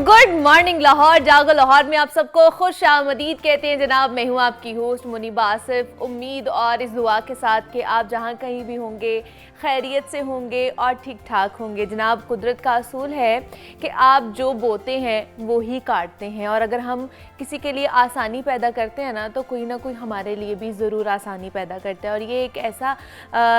Good morning Lahore, जागो लाहौर में आप सबको खुश आमदीद कहते हैं जनाब। मैं हूँ आपकी होस्ट मुनीबा आसिफ। उम्मीद और इस दुआ के साथ कि आप जहाँ कहीं भी होंगे खैरियत से होंगे और ठीक ठाक होंगे। जनाब, कुदरत का असूल है कि आप जो बोते हैं वो ही काटते हैं, और अगर हम किसी के लिए आसानी पैदा करते हैं ना कोई ना कोई हमारे लिए भी ज़रूर आसानी पैदा करता है। और ये एक ऐसा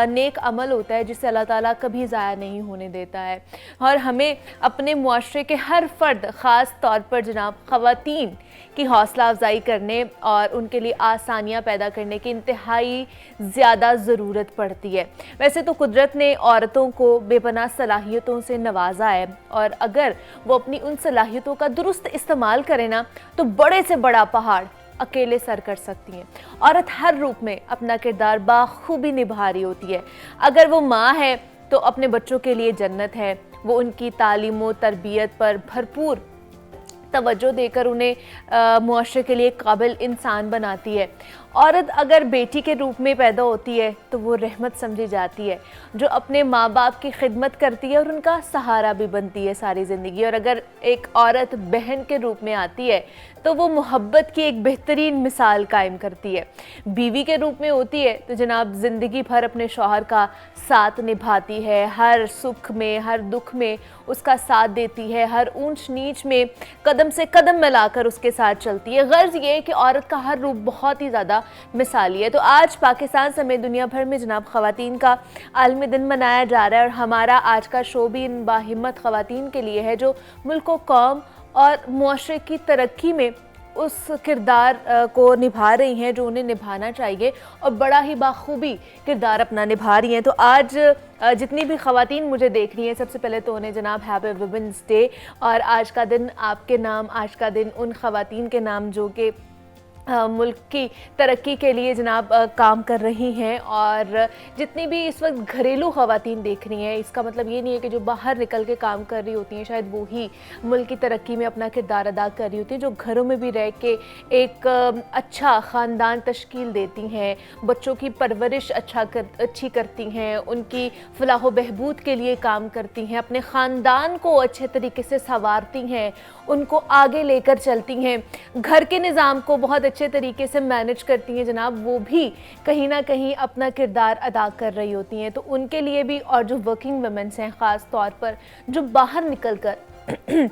नेक अमल होता है जिससे अल्लाह ताला कभी ज़ाया नहीं होने देता है। और हमें अपने मुआशरे के हर फ़र्द, ख़ास तौर पर जनाब ख़वातीन की हौसला अफजाई करने और उनके लिए आसानियाँ पैदा करने की इंतहाई ज़्यादा ज़रूरत पड़ती है। वैसे तो कुदरत ने औरतों को बेपनाह सलाहियतों से नवाजा है, और अगर वो अपनी उन सलाहियतों का दुरुस्त इस्तेमाल करें ना तो बड़े से बड़ा पहाड़ अकेले सर कर सकती हैं। औरत हर रूप में अपना किरदार बाखूबी निभा रही होती है। अगर वो माँ है तो अपने बच्चों के लिए जन्नत है। वो उनकी तालीम व तरबियत पर भरपूर तवज्जो देकर उन्हें मुआशरे के लिए काबिल इंसान बनाती है। औरत अगर बेटी के रूप में पैदा होती है तो वो रहमत समझी जाती है, जो अपने माँ बाप की खिदमत करती है और उनका सहारा भी बनती है सारी ज़िंदगी। और अगर एक औरत बहन के रूप में आती है तो वो मोहब्बत की एक बेहतरीन मिसाल कायम करती है। बीवी के रूप में होती है तो जनाब ज़िंदगी भर अपने शौहर का साथ निभाती है, हर सुख में हर दुख में उसका साथ देती है, हर ऊंच नीच में कदम से कदम मिलाकर उसके साथ चलती है। गर्ज ये है कि औरत का हर रूप बहुत ही ज़्यादा मिसाली है। तो आज पाकिस्तान समेत दुनिया भर में जनाब ख़वातीन का आलमी दिन मनाया जा रहा है, और हमारा आज का शो भी इन बाहिम्मत ख़वातीन के लिए है जो मुल्क व कौम और मुआशरे की तरक्की में उस किरदार को निभा रही हैं जो उन्हें निभाना चाहिए, और बड़ा ही बाखूबी किरदार अपना निभा रही हैं। तो आज जितनी भी ख़वातीन मुझे देख रही हैं, सबसे पहले तो उन्हें जनाब हैप्पी वुमेन्स डे। और आज का दिन आपके नाम, आज का दिन उन ख़वातीन के नाम जो कि मुल्क की तरक्की के लिए जनाब काम कर रही हैं। और जितनी भी इस वक्त घरेलू ख़वातीन देख रही हैं, इसका मतलब ये नहीं है कि जो बाहर निकल के काम कर रही होती हैं शायद वो ही मुल्क की तरक्की में अपना किरदार अदा कर रही होती हैं, जो घरों में भी रह के एक अच्छा ख़ानदान तश्कील देती हैं, बच्चों की परवरिश अच्छी करती हैं, उनकी फ़लाह व बहबूद के लिए काम करती हैं, अपने ख़ानदान को अच्छे तरीके से संवारती हैं, उनको आगे लेकर चलती हैं, घर के निज़ाम को बहुत अच्छे तरीके से मैनेज करती हैं जनाब, वो भी कहीं ना कहीं अपना किरदार अदा कर रही होती हैं। तो उनके लिए भी, और जो वर्किंग वुमेन्स हैं ख़ास तौर पर, जो बाहर निकल कर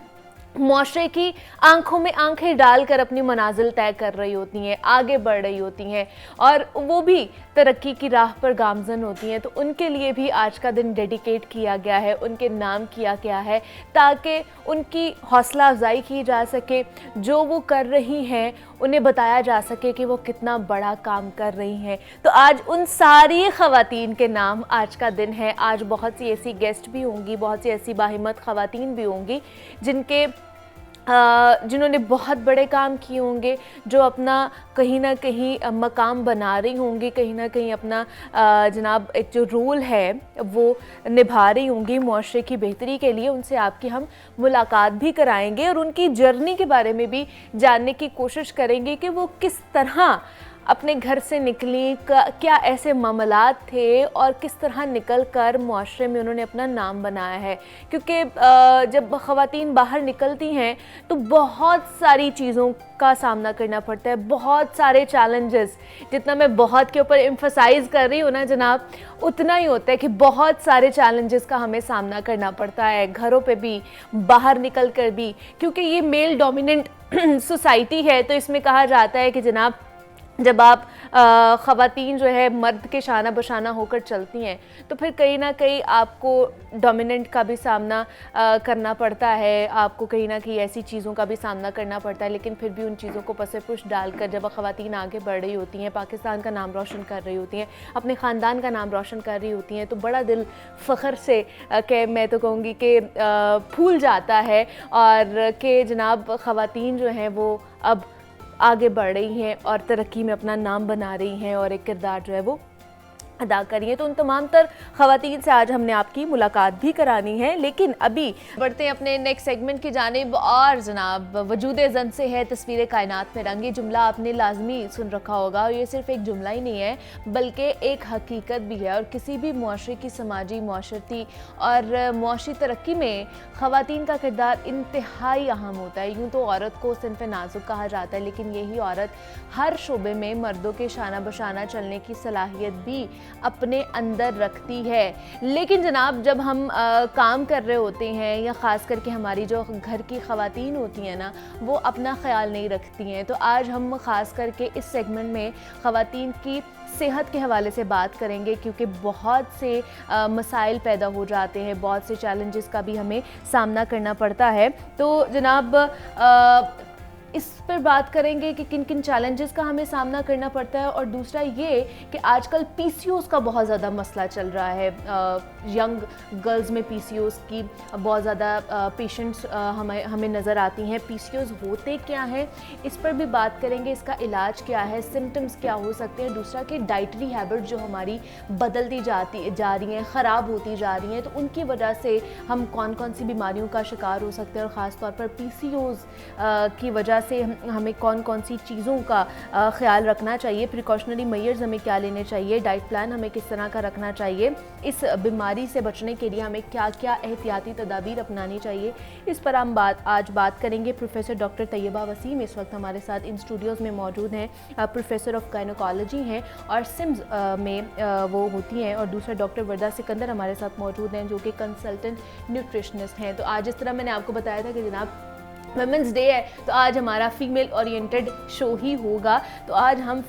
मुआशरे की आंखों में आंखें डालकर अपनी मनाजिल तय कर रही होती हैं, आगे बढ़ रही होती हैं, और वो भी तरक्की की राह पर गामजन होती हैं, तो उनके लिए भी आज का दिन डेडिकेट किया गया है, उनके नाम किया गया है, ताकि उनकी हौसला अफजाई की जा सके। जो वो कर रही हैं उन्हें बताया जा सके कि वो कितना बड़ा काम कर रही हैं। तो आज उन सारी ख़वातीन के नाम आज का दिन है। आज बहुत सी ऐसी गेस्ट भी होंगी, बहुत सी ऐसी बाहिम्मत ख़वातीन भी होंगी जिन्होंने बहुत बड़े काम किए होंगे, जो अपना कहीं ना कहीं मकाम बना रही होंगी, कहीं ना कहीं अपना जनाब एक जो रोल है वो निभा रही होंगी मुआशरे की बेहतरी के लिए। उनसे आपकी हम मुलाकात भी कराएंगे और उनकी जर्नी के बारे में भी जानने की कोशिश करेंगे कि वो किस तरह अपने घर से निकली, क्या ऐसे मामलात थे, और किस तरह निकल कर मुआशरे में उन्होंने अपना नाम बनाया है। क्योंकि जब ख़वातीन बाहर निकलती हैं तो बहुत सारी चीज़ों का सामना करना पड़ता है, बहुत सारे चैलेंजेस। जितना मैं बहुत के ऊपर एम्फसाइज़ कर रही हूँ ना जनाब, उतना ही होता है कि बहुत सारे चैलेंजेस का हमें सामना करना पड़ता है, घरों पे भी, बाहर निकल कर भी। क्योंकि ये मेल डोमिनेंट सोसाइटी है, तो इसमें कहा जाता है कि जनाब जब आप ख़वातीन जो है मर्द के शाना बशाना होकर चलती हैं तो फिर कहीं ना कहीं आपको डोमिनेंट का भी सामना करना पड़ता है, आपको कहीं ना कहीं ऐसी चीज़ों का भी सामना करना पड़ता है। लेकिन फिर भी उन चीज़ों को पसे पुश डालकर जब ख़वातीन आगे बढ़ रही होती हैं, पाकिस्तान का नाम रोशन कर रही होती हैं, अपने ख़ानदान का नाम रोशन कर रही होती हैं, तो बड़ा दिल फ़ख्र से कि मैं तो कहूँगी कि फूल जाता है। और कि जनाब ख़वातीन जो हैं वो अब आगे बढ़ रही हैं और तरक्की में अपना नाम बना रही हैं, और एक किरदार जो है वो अदा करी है। तो उन तमाम तर ख़वातीन से आज हमने आपकी मुलाकात भी करानी है। लेकिन अभी बढ़ते हैं अपने नेक्स्ट सेगमेंट की जानिब और जनाब वजूद ज़न से है तस्वीर कायनात में रंग। ये जुमला आपने लाजमी सुन रखा होगा और ये सिर्फ एक जुमला ही नहीं है बल्कि एक हकीकत भी है। और किसी भी मुआशरे की समाजी, मुआशरती और मुआशी तरक्की में ख़वातीन का किरदार इंतहाई अहम होता है। यूँ तो औरत को सिन्फ़ नाजुक कहा जाता है, लेकिन यही औरत हर शोबे में मर्दों के शाना बशाना चलने की सलाहियत भी अपने अंदर रखती है। लेकिन जनाब जब हम काम कर रहे होते हैं या ख़ास करके हमारी जो घर की ख़वातीन होती हैं ना, वो अपना ख्याल नहीं रखती हैं। तो आज हम ख़ास करके इस सेगमेंट में ख़वातीन की सेहत के हवाले से बात करेंगे, क्योंकि बहुत से मसाइल पैदा हो जाते हैं, बहुत से चैलेंजेस का भी हमें सामना करना पड़ता है। तो जनाब इस पर बात करेंगे कि किन किन चैलेंजेस का हमें सामना करना पड़ता है। और दूसरा ये कि आजकल पीसीओएस का बहुत ज़्यादा मसला चल रहा है। यंग गर्ल्स में पीसीओएस की बहुत ज़्यादा पेशेंट्स हमें नज़र आती हैं। पीसीओएस होते क्या हैं, इस पर भी बात करेंगे। इसका इलाज क्या है, सिम्टम्स क्या हो सकते हैं। दूसरा कि डाइटरी हैबिट जो हमारी बदलती जा रही हैं, ख़राब होती जा रही हैं, तो उनकी वजह से हम कौन कौन सी बीमारियों का शिकार हो सकते हैं। और ख़ास तौर पर पीसीओएस की वजह से हमें कौन कौन सी चीज़ों का ख्याल रखना चाहिए, प्रिकॉशनरी मेजर्स हमें क्या लेने चाहिए, डाइट प्लान हमें किस तरह का रखना चाहिए, इस बीमारी से बचने के लिए हमें क्या क्या एहतियाती तदाबीर अपनानी चाहिए, इस पर हम आज बात करेंगे। प्रोफेसर डॉक्टर तैयबा वसीम इस वक्त हमारे साथ इन स्टूडियोज़ में मौजूद हैं। प्रोफेसर ऑफ गायनोकोलॉजी हैं और सिम्स में वो होती हैं। और दूसरा डॉक्टर वर्दा सिकंदर हमारे साथ मौजूद हैं, जो कि कंसल्टेंट न्यूट्रिशनिस्ट हैं। तो आज इस तरह मैंने आपको बताया था कि जनाब वुमेंस डे है, तो आज हमारा फीमेल ओरिएंटेड शो ही होगा। तो आज हम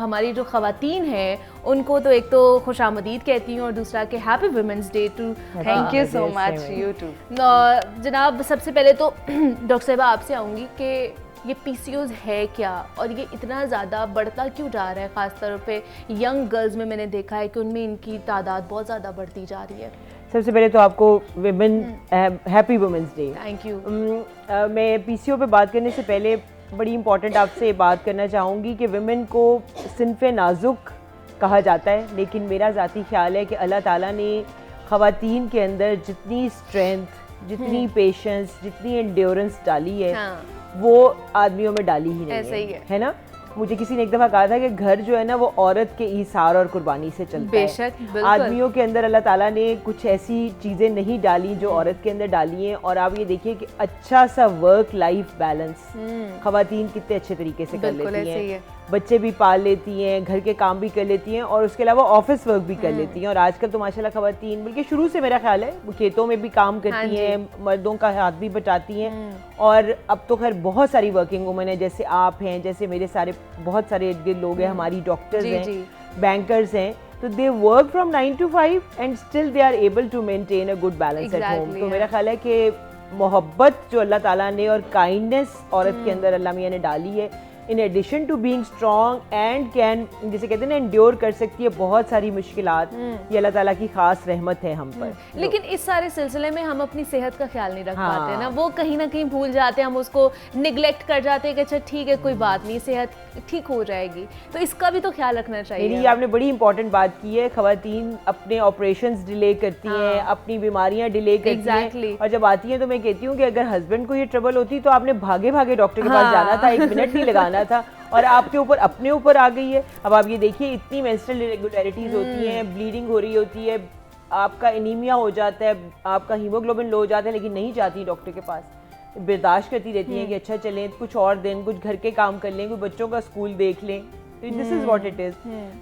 हमारी जो ख़वातीन हैं उनको तो एक तो खुशामदीद कहती हूँ और दूसरा कि happy women's day too. Thank you so much, you too. जनाब सबसे पहले तो डॉक्टर साहिबा आपसे आऊँगी कि ये पीसीओएस है क्या और ये इतना ज़्यादा बढ़ता क्यों जा रहा है। ख़ास तौर पे यंग गर्ल्स में मैंने देखा है कि उनमें इनकी तादाद बहुत ज़्यादा बढ़ती जा रही है। सबसे पहले तो आपको women happy women's day. Thank you. मैं पीसीओ पे बात करने से पहले बड़ी इंपॉर्टेंट आपसे बात करना चाहूँगी कि विमेन को सिन्फ़े नाजुक कहा जाता है, लेकिन मेरा ज़ाती ख्याल है कि अल्लाह ताला ने ख़वातीन के अंदर जितनी स्ट्रेंथ, जितनी पेशेंस, जितनी एंड्योरेंस डाली है, हाँ। वो आदमियों में डाली ही नहीं ऐसे ही है ना। मुझे किसी ने एक दफ़ा कहा था कि घर जो है ना वो औरत के ईसार और कुर्बानी से चलता बेशक, है। आदमियों के अंदर अल्लाह ताला ने कुछ ऐसी चीज़ें नहीं डाली जो औरत के अंदर डाली हैं। और आप ये देखिए कि अच्छा सा वर्क लाइफ बैलेंस ख़वातीन कितने अच्छे तरीके से कर लेती हैं, बच्चे भी पाल लेती हैं, घर के काम भी कर लेती हैं और उसके अलावा ऑफिस वर्क भी कर लेती हैं। और आजकल तो माशाल्लाह ख़वातीन बल्कि शुरू से मेरा ख्याल है वो खेतों में भी काम करती हैं, मर्दों का हाथ भी बटाती हैं। और अब तो खैर बहुत सारी वर्किंग वुमेन है, जैसे आप हैं, जैसे मेरे सारे बहुत सारे लोग हैं, हमारी डॉक्टर्स हैं, बैंकर्स हैं। तो they work from 9 to 5 and still they are able to maintain a good balance at home. तो मेरा ख्याल है कि मोहब्बत जो अल्लाह ताला ने और काइंडनेस औरत के अंदर अल्लाह मियां ने डाली है, in addition to being strong and can, जैसे कहते हैं ना, एंड्योर कर सकती है बहुत सारी मुश्किलात। ये अल्लाह ताला की खास रहमत है हम पर। लेकिन इस सारे सिलसिले में हम अपनी सेहत का ख्याल नहीं रख पाते ना, वो कहीं ना कहीं भूल जाते हैं, हम उसको निगलेक्ट कर जाते हैं कि अच्छा ठीक है कोई बात नहीं, सेहत ठीक हो जाएगी। तो इसका भी तो ख्याल रखना चाहिए। ये आपने बड़ी इंपॉर्टेंट बात की है। ख़वातीन अपने ऑपरेशंस डिले करती हैं, अपनी बीमारियां डिले करती हैं, और जब आती हैं तो मैं कहती हूँ कि अगर हस्बैंड को ये ट्रबल होती तो आपने भागे भागे डॉक्टर के पास जाना था, 1 मिनट नहीं लगाना था, और आपके ऊपर अपने ऊपर आ गई है। अब आप ये देखिए इतनी मेंस्ट्रुअल इरेगुलरिटीज होती हैं, ब्लीडिंग हो रही होती है, आपका एनीमिया हो जाता है, आपका हीमोग्लोबिन लो हो जाता है, लेकिन नहीं जाती डॉक्टर के पास, बर्दाश्त करती रहती हैं कि अच्छा चलें कुछ और दिन, कुछ घर के काम कर लें, कुछ बच्चों का स्कूल देख लें। तो this is what it is.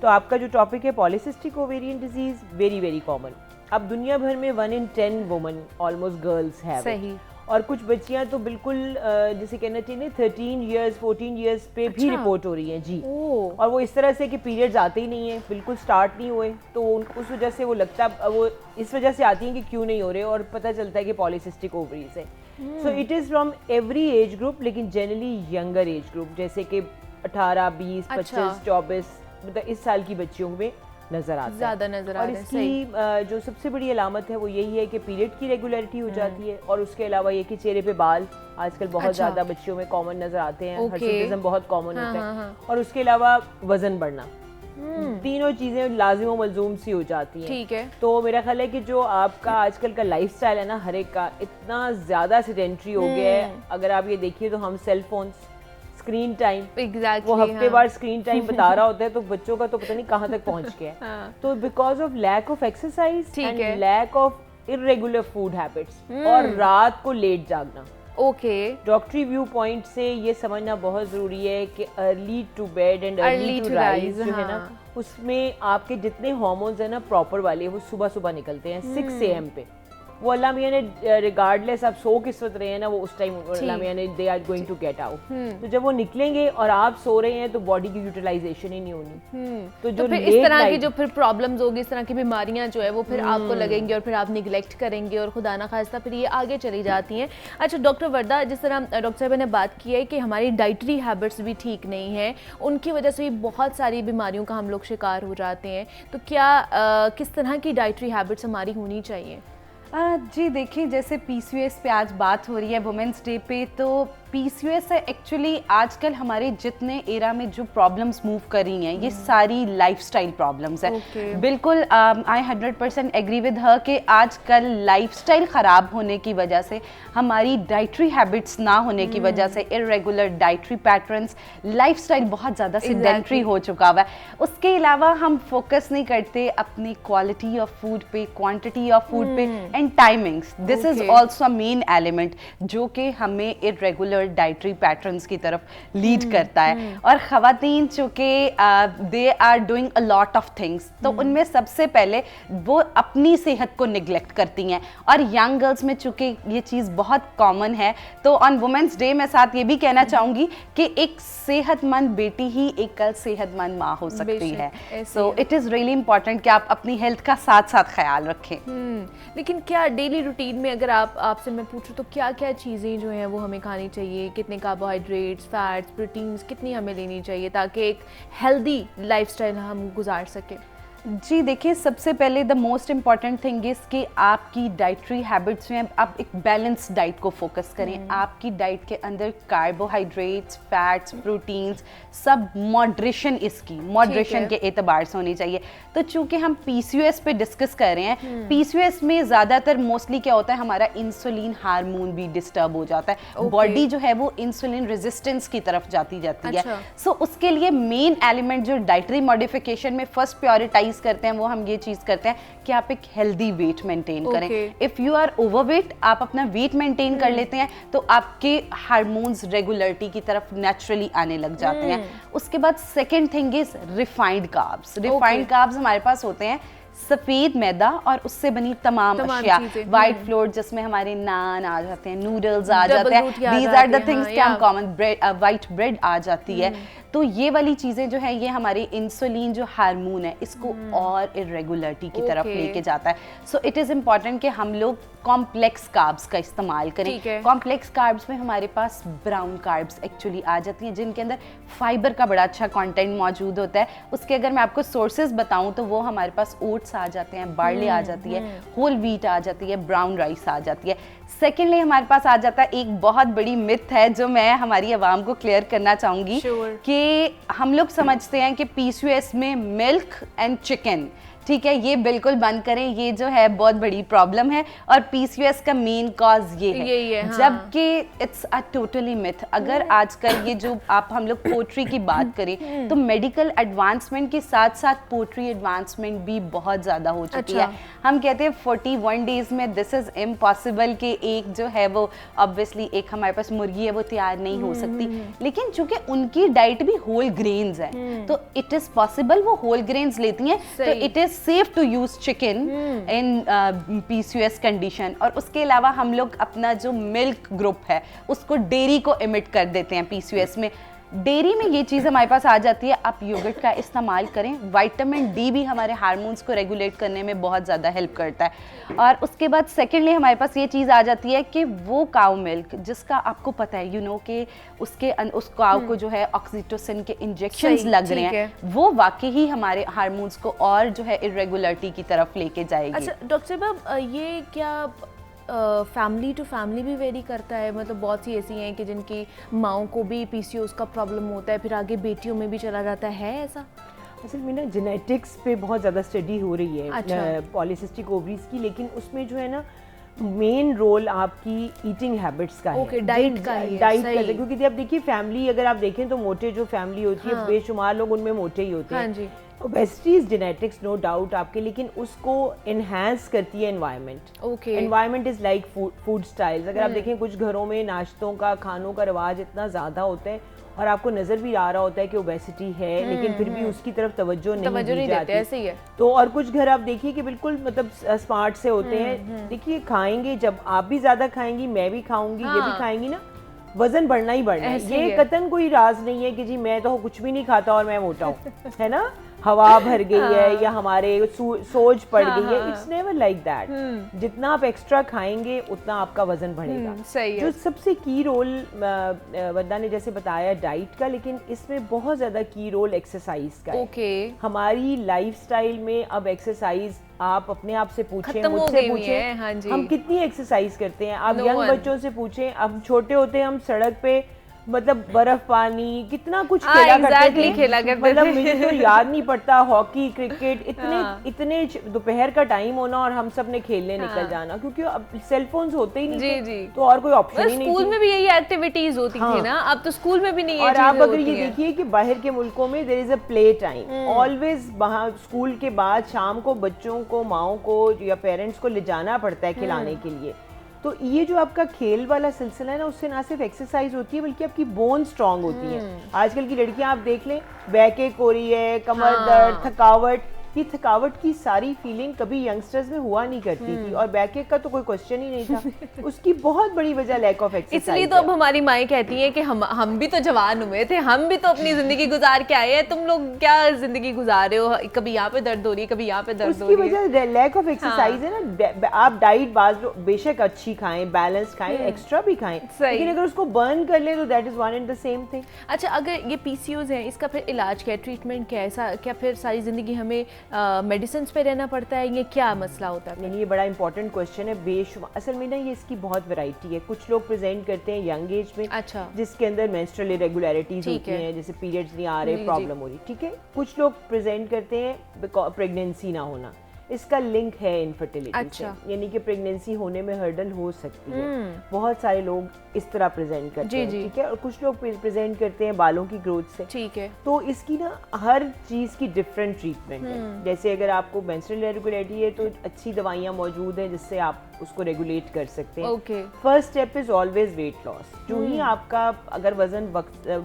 तो आपका जो टॉपिक है polycystic ovarian disease, very very common. अब दुनिया भर में 1 in 10 वुमेन ऑलमोस्ट गर्ल्स है, सही। और कुछ बच्चियां तो बिल्कुल जैसे कहना चाहिए 13 years 14 years पे भी रिपोर्ट हो रही हैं जी। और वो इस तरह से कि पीरियड्स आते ही नहीं है, बिल्कुल स्टार्ट नहीं हुए, तो उस वजह से वो लगता है वो इस वजह से आती हैं कि क्यों नहीं हो रहे, और पता चलता है कि पॉलीसिस्टिक ओवरीज है। So it is from every age group, लेकिन जनरली यंगर एज ग्रुप, जैसे कि 18, 20, 25, 24, मतलब इस साल की बच्चियों में नजर आता है, ज़्यादा नजर और इसकी जो सबसे बड़ी अलामत है वो यही है कि पीरियड की रेगुलरिटी हो जाती है, और उसके अलावा ये कि चेहरे पे बाल आजकल बहुत ज़्यादा बच्चियों में कॉमन नजर आते हैं, हर्सुटिज्म बहुत कॉमन होता है, और उसके अलावा वजन बढ़ना, तीनों चीजें लाजिम व मलजूम सी हो जाती हैं। ठीक है। तो मेरा ख्याल है कि जो आपका आजकल का लाइफस्टाइल है ना, हर एक का इतना ज्यादा सेडेंट्री हो गया है। अगर आप ये देखिए तो हम cell phone, screen time, exactly वो हफ्ते बार स्क्रीन टाइम बता रहा होता है, तो बच्चों का तो पता नहीं कहाँ तक पहुंच गया है। हाँ। तो because of lack of exercise and lack of irregular food habits और रात को लेट जागना। ओके। डॉक्टरी व्यू पॉइंट से ये समझना बहुत ज़रूरी है कि early to bed and early to rise जो है ना, उसमें आपके जितने हार्मोन्स है ना प्रॉपर वाले, वो सुबह सुबह निकलते हैं 6 AM पे। वो अल्लाह मियाँ ने रिगार्डलेस आप सो किस वक्त रहे हैं ना, वो उस टाइम अल्लाह मियाँ ने they are going to get out. तो जब वो निकलेंगे और आप सो रहे हैं तो बॉडी की यूटिलाइजेशन ही नहीं होनी। तो जो फिर इस तरह की जो फिर प्रॉब्लम्स होगी, इस तरह की बीमारियां जो है वो फिर आपको लगेंगी और फिर आप निगलेक्ट करेंगे और खुदा ना खास्ता फिर ये आगे चली जाती हैं। अच्छा डॉक्टर वर्दा, जिस तरह डॉक्टर साहब ने बात की है कि हमारी डाइटरी हैबिट्स भी ठीक नहीं है, उनकी वजह से भी बहुत सारी बीमारियों का हम लोग शिकार हो जाते हैं, तो क्या किस तरह की डाइटरी हैबिट्स हमारी होनी चाहिए? जी देखिए, जैसे पीसीओएस पे आज बात हो रही है वुमेंस डे पे, तो पीसीओएस है एक्चुअली आजकल हमारे जितने एरा में जो प्रॉब्लम्स मूव कर रही हैं ये सारी लाइफस्टाइल प्रॉब्लम्स है। बिल्कुल आई 100% एग्री विद हर कि आजकल लाइफस्टाइल ख़राब होने की वजह से, हमारी डाइटरी हैबिट्स ना होने की वजह से, इरेगुलर डाइटरी पैटर्न्स, लाइफस्टाइल बहुत ज़्यादा सेडेंट्री हो चुका हुआ है। उसके अलावा हम फोकस नहीं करते अपनी क्वालिटी ऑफ फूड पे, क्वांटिटी ऑफ फूड पे and timings. This is also main element जो कि हमें इरेगुलर डाइटरी पैटर्न्स की तरफ लीड करता है। और ख़वातीन चूँकि they are doing a lot of things, तो उनमें सबसे पहले वो अपनी सेहत को निगलेक्ट करती हैं। और यंग गर्ल्स में चूँकि ये चीज़ बहुत कॉमन है, तो ऑन वुमेंस डे मैं साथ ये भी कहना चाहूँगी कि एक सेहतमंद बेटी ही एक कल सेहतमंद माँ हो सकती है। So it is really important कि आप अपनी हेल्थ का साथ साथ ख्याल रखें। लेकिन क्या डेली रूटीन में अगर आपसे मैं पूछूं तो क्या क्या चीज़ें जो हैं वो हमें खानी चाहिए, कितने कार्बोहाइड्रेट्स, फैट्स, प्रोटीन्स कितनी हमें लेनी चाहिए ताकि एक हेल्दी लाइफस्टाइल हम गुजार सकें? जी देखिए, सबसे पहले the most important thing is कि आपकी डाइटरी हैबिट्स में आप एक बैलेंस डाइट को फोकस करें। आपकी डाइट के अंदर कार्बोहाइड्रेट्स, फैट्स, प्रोटीन्स सब मॉडरेशन, इसकी मॉडरेशन के एतबार से होनी चाहिए। तो चूंकि हम पीसीओएस पे डिस्कस कर रहे हैं, पीसीओएस में ज़्यादातर मोस्टली क्या होता है, हमारा इंसुलिन हार्मोन भी डिस्टर्ब हो जाता है। बॉडी जो है वो इंसुलिन रेजिस्टेंस की तरफ जाती है। सो उसके लिए मेन एलिमेंट जो डाइटरी मॉडिफिकेशन में फर्स्ट प्रायोरिटाइज करते हैं, वो हम ये चीज करते हैं कि आप एक हेल्दी वेट मेंटेन करें। इफ यू आर ओवरवेट, आप अपना वेट मेंटेन कर लेते हैं तो आपके हार्मोन्स रेगुलरिटी की तरफ नेचुरली आने लग जाते हैं। उसके बाद second thing is refined carbs. Refined carbs हमारे पास होते हैं सफेद मैदा और उससे बनी तमाम अशिया, व्हाइट फ्लोर जिसमें हमारे नान आ जाते हैं, नूडल्स आ जाते हैं, दीज आर द थिंग्स कि हम कॉमन ब्रेड, व्हाइट ब्रेड आ जाती है। तो ये वाली चीज़ें जो है ये हमारे इंसुलिन जो हार्मोन है इसको और इरेगुलरिटी की तरफ लेके जाता है। सो इट इज़ इम्पॉर्टेंट कि हम लोग कॉम्प्लेक्स कार्ब्स का इस्तेमाल करें। कॉम्प्लेक्स कार्ब्स में हमारे पास ब्राउन कार्ब्स एक्चुअली आ जाती हैं जिनके अंदर फाइबर का बड़ा अच्छा कंटेंट मौजूद होता है। उसके अगर मैं आपको सोर्सेज बताऊं तो वो हमारे पास ओट्स आ जाते हैं, बार्ले आ जाती है, होल व्हीट आ जाती है, ब्राउन राइस आ जाती है। सेकेंडली हमारे पास आ जाता है एक बहुत बड़ी मिथ है जो मैं हमारी आवाम को क्लियर करना चाहूँगी कि हम लोग समझते हैं कि पीसीओएस में मिल्क एंड चिकन, ठीक है, ये बिल्कुल बंद करें, ये जो है बहुत बड़ी प्रॉब्लम है और पीसीओएस का मेन कॉज ये है। हाँ। जबकि इट्स अ टोटली मिथ। अगर आजकल ये जो हम लोग पोट्री की बात करें तो मेडिकल एडवांसमेंट के साथ साथ पोट्री एडवांसमेंट भी बहुत ज़्यादा हो चुकी है। हम कहते हैं 41 डेज में दिस इज़ इम्पॉसिबल कि एक जो है वो ऑब्वियसली एक हमारे पास मुर्गी है वो तैयार नहीं हो सकती, लेकिन चूंकि उनकी डाइट भी होल ग्रेन्स है तो इट इज़ पॉसिबल, वो होल ग्रेन्स लेती हैं, तो it is safe to use chicken in PCOS condition. और उसके अलावा हम लोग अपना जो मिल्क ग्रुप है उसको डेयरी को इमिट कर देते हैं पीसीओएस में। डेयरी में ये चीज़ हमारे पास आ जाती है, आप योगर्ट का इस्तेमाल करें। विटामिन डी भी हमारे हार्मोन्स को रेगुलेट करने में बहुत ज़्यादा हेल्प करता है। और उसके बाद सेकेंडली हमारे पास ये चीज़ आ जाती है कि वो काउ मिल्क जिसका आपको पता है कि उसके उस काउ को जो है ऑक्सीटोसिन के इंजेक्शंस लग रहे हैं, वो वाकई ही हमारे हार्मोन्स को और जो है इरेगुलरिटी की तरफ लेके जाएगी। अच्छा डॉक्टर साहब, ये क्या फैमिली टू फैमिली भी वेरी करता है? मतलब बहुत सी ऐसी हैं कि जिनकी माओं को भी पीसीओएस का प्रॉब्लम होता है, फिर आगे बेटियों में भी चला जाता है, ऐसा? असल में ना जेनेटिक्स पे बहुत ज़्यादा स्टडी हो रही है अच्छा। पॉलीसिस्टिक ओवरीज की, लेकिन उसमें जो है ना मेन रोल आपकी ईटिंग हैबिट्स का ओके, है, डाइट का ही है, डाइट सही। का, क्योंकि आप देखिए फैमिली अगर आप देखें तो मोटे जो फैमिली होती है हाँ। बेशुमार लोग उनमें मोटे ही होते हाँ हैं। जी। Obesity is genetics no doubt आपके, लेकिन उसको एनहांस करती है environment. Okay. Environment is like food styles. अगर आप देखें कुछ घरों में नाश्तों का खानों का रिवाज इतना ज़्यादा होता है और आपको नजर भी आ रहा होता है कि ओबेसिटी है, लेकिन फिर भी उसकी तरफ तवज्जो नहीं दी जाती, ऐसे ही है। तो और कुछ घर आप देखिए कि बिल्कुल मतलब स्मार्ट से होते हैं। देखिए खाएंगे, जब आप भी ज्यादा खाएंगी मैं भी खाऊंगी, ये भी खाएंगी ना, वजन बढ़ना ही बढ़ना है। ऐसे ये ही है। कतन कोई राज नहीं है कि जी मैं तो कुछ भी नहीं खाता और मैं मोटा हूँ, है ना, हवा भर गई है या हमारे सोच पड़ गई है। It's never like that. जितना आप एक्स्ट्रा खाएंगे उतना आपका वजन बढ़ेगा। सही है। जो सबसे की रोल वंदना ने जैसे बताया डाइट का, लेकिन इसमें बहुत ज्यादा की रोल एक्सरसाइज का है। ओके। हमारी लाइफस्टाइल में अब एक्सरसाइज आप अपने आप से पूछें, खत्म हो मुझसे गई हुई है, पूछें, हाँ जी। हम कितनी एक्सरसाइज करते हैं। आप No यंग one। बच्चों से पूछें, अब छोटे होते हम सड़क पे मतलब बर्फ पानी कितना कुछ हाँ, खेला करते exactly थे, खेला करते मतलब थे। मुझे तो याद नहीं पड़ता, हॉकी क्रिकेट इतने हाँ। इतने दोपहर का टाइम होना और हम सब ने खेलने निकल जाना, क्योंकि अब सेल फोन्स होते ही नहीं जी, थे, जी। तो और कोई ऑप्शन ही नहीं स्कूल थी। में भी यही एक्टिविटीज होती थी ना, अब तो स्कूल में भी नहीं है। और आप अगर ये देखिए कि बाहर के मुल्कों में there is a play time always, वहाँ स्कूल के बाद शाम को बच्चों को, माओ को या पेरेंट्स को ले जाना पड़ता है खिलाने के लिए। तो ये जो आपका खेल वाला सिलसिला है ना, उससे ना सिर्फ एक्सरसाइज होती है बल्कि आपकी बोन स्ट्रांग होती है। आजकल की लड़कियां आप देख लें, बैक हो रही है, कमर दर्द, थकावट, ये थकावट की सारी फीलिंग कभी यंगस्टर्स में हुआ नहीं करती थी, और बैक का तो कोई क्वेश्चन ही नहीं था। उसकी बहुत बड़ी वजह लैक ऑफ एक्सरसाइज। इसलिए तो अब हमारी माएँ कहती हैं कि हम भी तो जवान हुए थे, हम भी तो अपनी जिंदगी गुजार के आए हैं, तुम लोग क्या जिंदगी गुजार रहे हो, कभी यहाँ पे दर्द हो रही है, कभी यहाँ पे दर्द हो उसकी रही है। वजह लैक ऑफ एक्सरसाइज है ना। आप डाइट बेशक अच्छी खाएं, बैलेंस खाएं, एक्स्ट्रा भी खाएं, लेकिन अगर उसको बर्न कर ले तो that is one and the same thing. अच्छा, अगर ये पीसीओज है, इसका फिर इलाज क्या है, ट्रीटमेंट क्या है, ऐसा क्या फिर सारी जिंदगी हमें मेडिसिन पे रहना पड़ता है, ये क्या मसला होता है? नहीं, ये बड़ा इंपॉर्टेंट क्वेश्चन है। बेशुमार असल में ना ये इसकी बहुत वैरायटी है। कुछ लोग प्रेजेंट करते हैं यंग एज में, अच्छा, जिसके अंदर मेंस्ट्रुअल इरेगुलरिटीज होती हैं, जैसे पीरियड्स नहीं आ रहे, प्रॉब्लम हो रही, ठीक है। कुछ लोग प्रेजेंट करते हैं प्रेगनेंसी ना होना, इसका लिंक है इनफर्टिलिटी अच्छा। से, यानी कि प्रेगनेंसी होने में हर्डल हो सकती है। बहुत सारे लोग इस तरह प्रेजेंट करते हैं, ठीक है। और कुछ लोग प्रेजेंट करते हैं बालों की ग्रोथ से, ठीक है। तो इसकी ना हर चीज की डिफरेंट ट्रीटमेंट है। जैसे अगर आपको मेंस्ट्रुअल इरेगुलरिटी है तो अच्छी दवाइयाँ मौजूद हैं जिससे आप उसको रेगुलेट कर सकते हैं। Okay. First step is always weight loss. जो ही आपका अगर वजन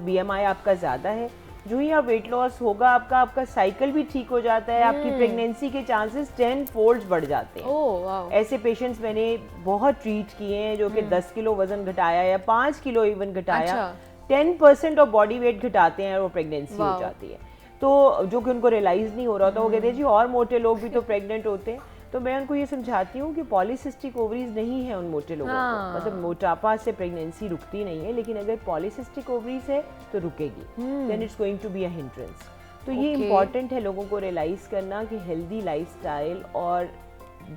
BMI आपका ज्यादा है, जो ही आप वेट लॉस होगा, आपका साइकिल भी ठीक हो जाता है, आपकी प्रेगनेंसी के चांसेस 10 फोल्ड बढ़ जाते हैं। Oh wow. ऐसे पेशेंट्स मैंने बहुत ट्रीट किए हैं जो कि 10 किलो वजन घटाया या 5 किलो इवन घटाया। अच्छा। 10% ऑफ बॉडी वेट घटाते हैं और वो प्रेगनेंसी हो जाती है। तो जो कि उनको रियलाइज नहीं हो रहा था, वो कहते हैं जी और मोटे लोग भी तो प्रेग्नेंट होते हैं। तो मैं उनको ये समझाती हूँ कि पॉलीसिस्टिक ओवरीज नहीं है उन मोटे लोगों को, मतलब मोटापा से प्रेगनेंसी रुकती नहीं है, लेकिन अगर पॉलीसिस्टिक ओवरीज है तो रुकेगी, then it's going to be a hindrance. तो ये इम्पॉर्टेंट है लोगों को रियलाइज करना कि हेल्दी लाइफस्टाइल और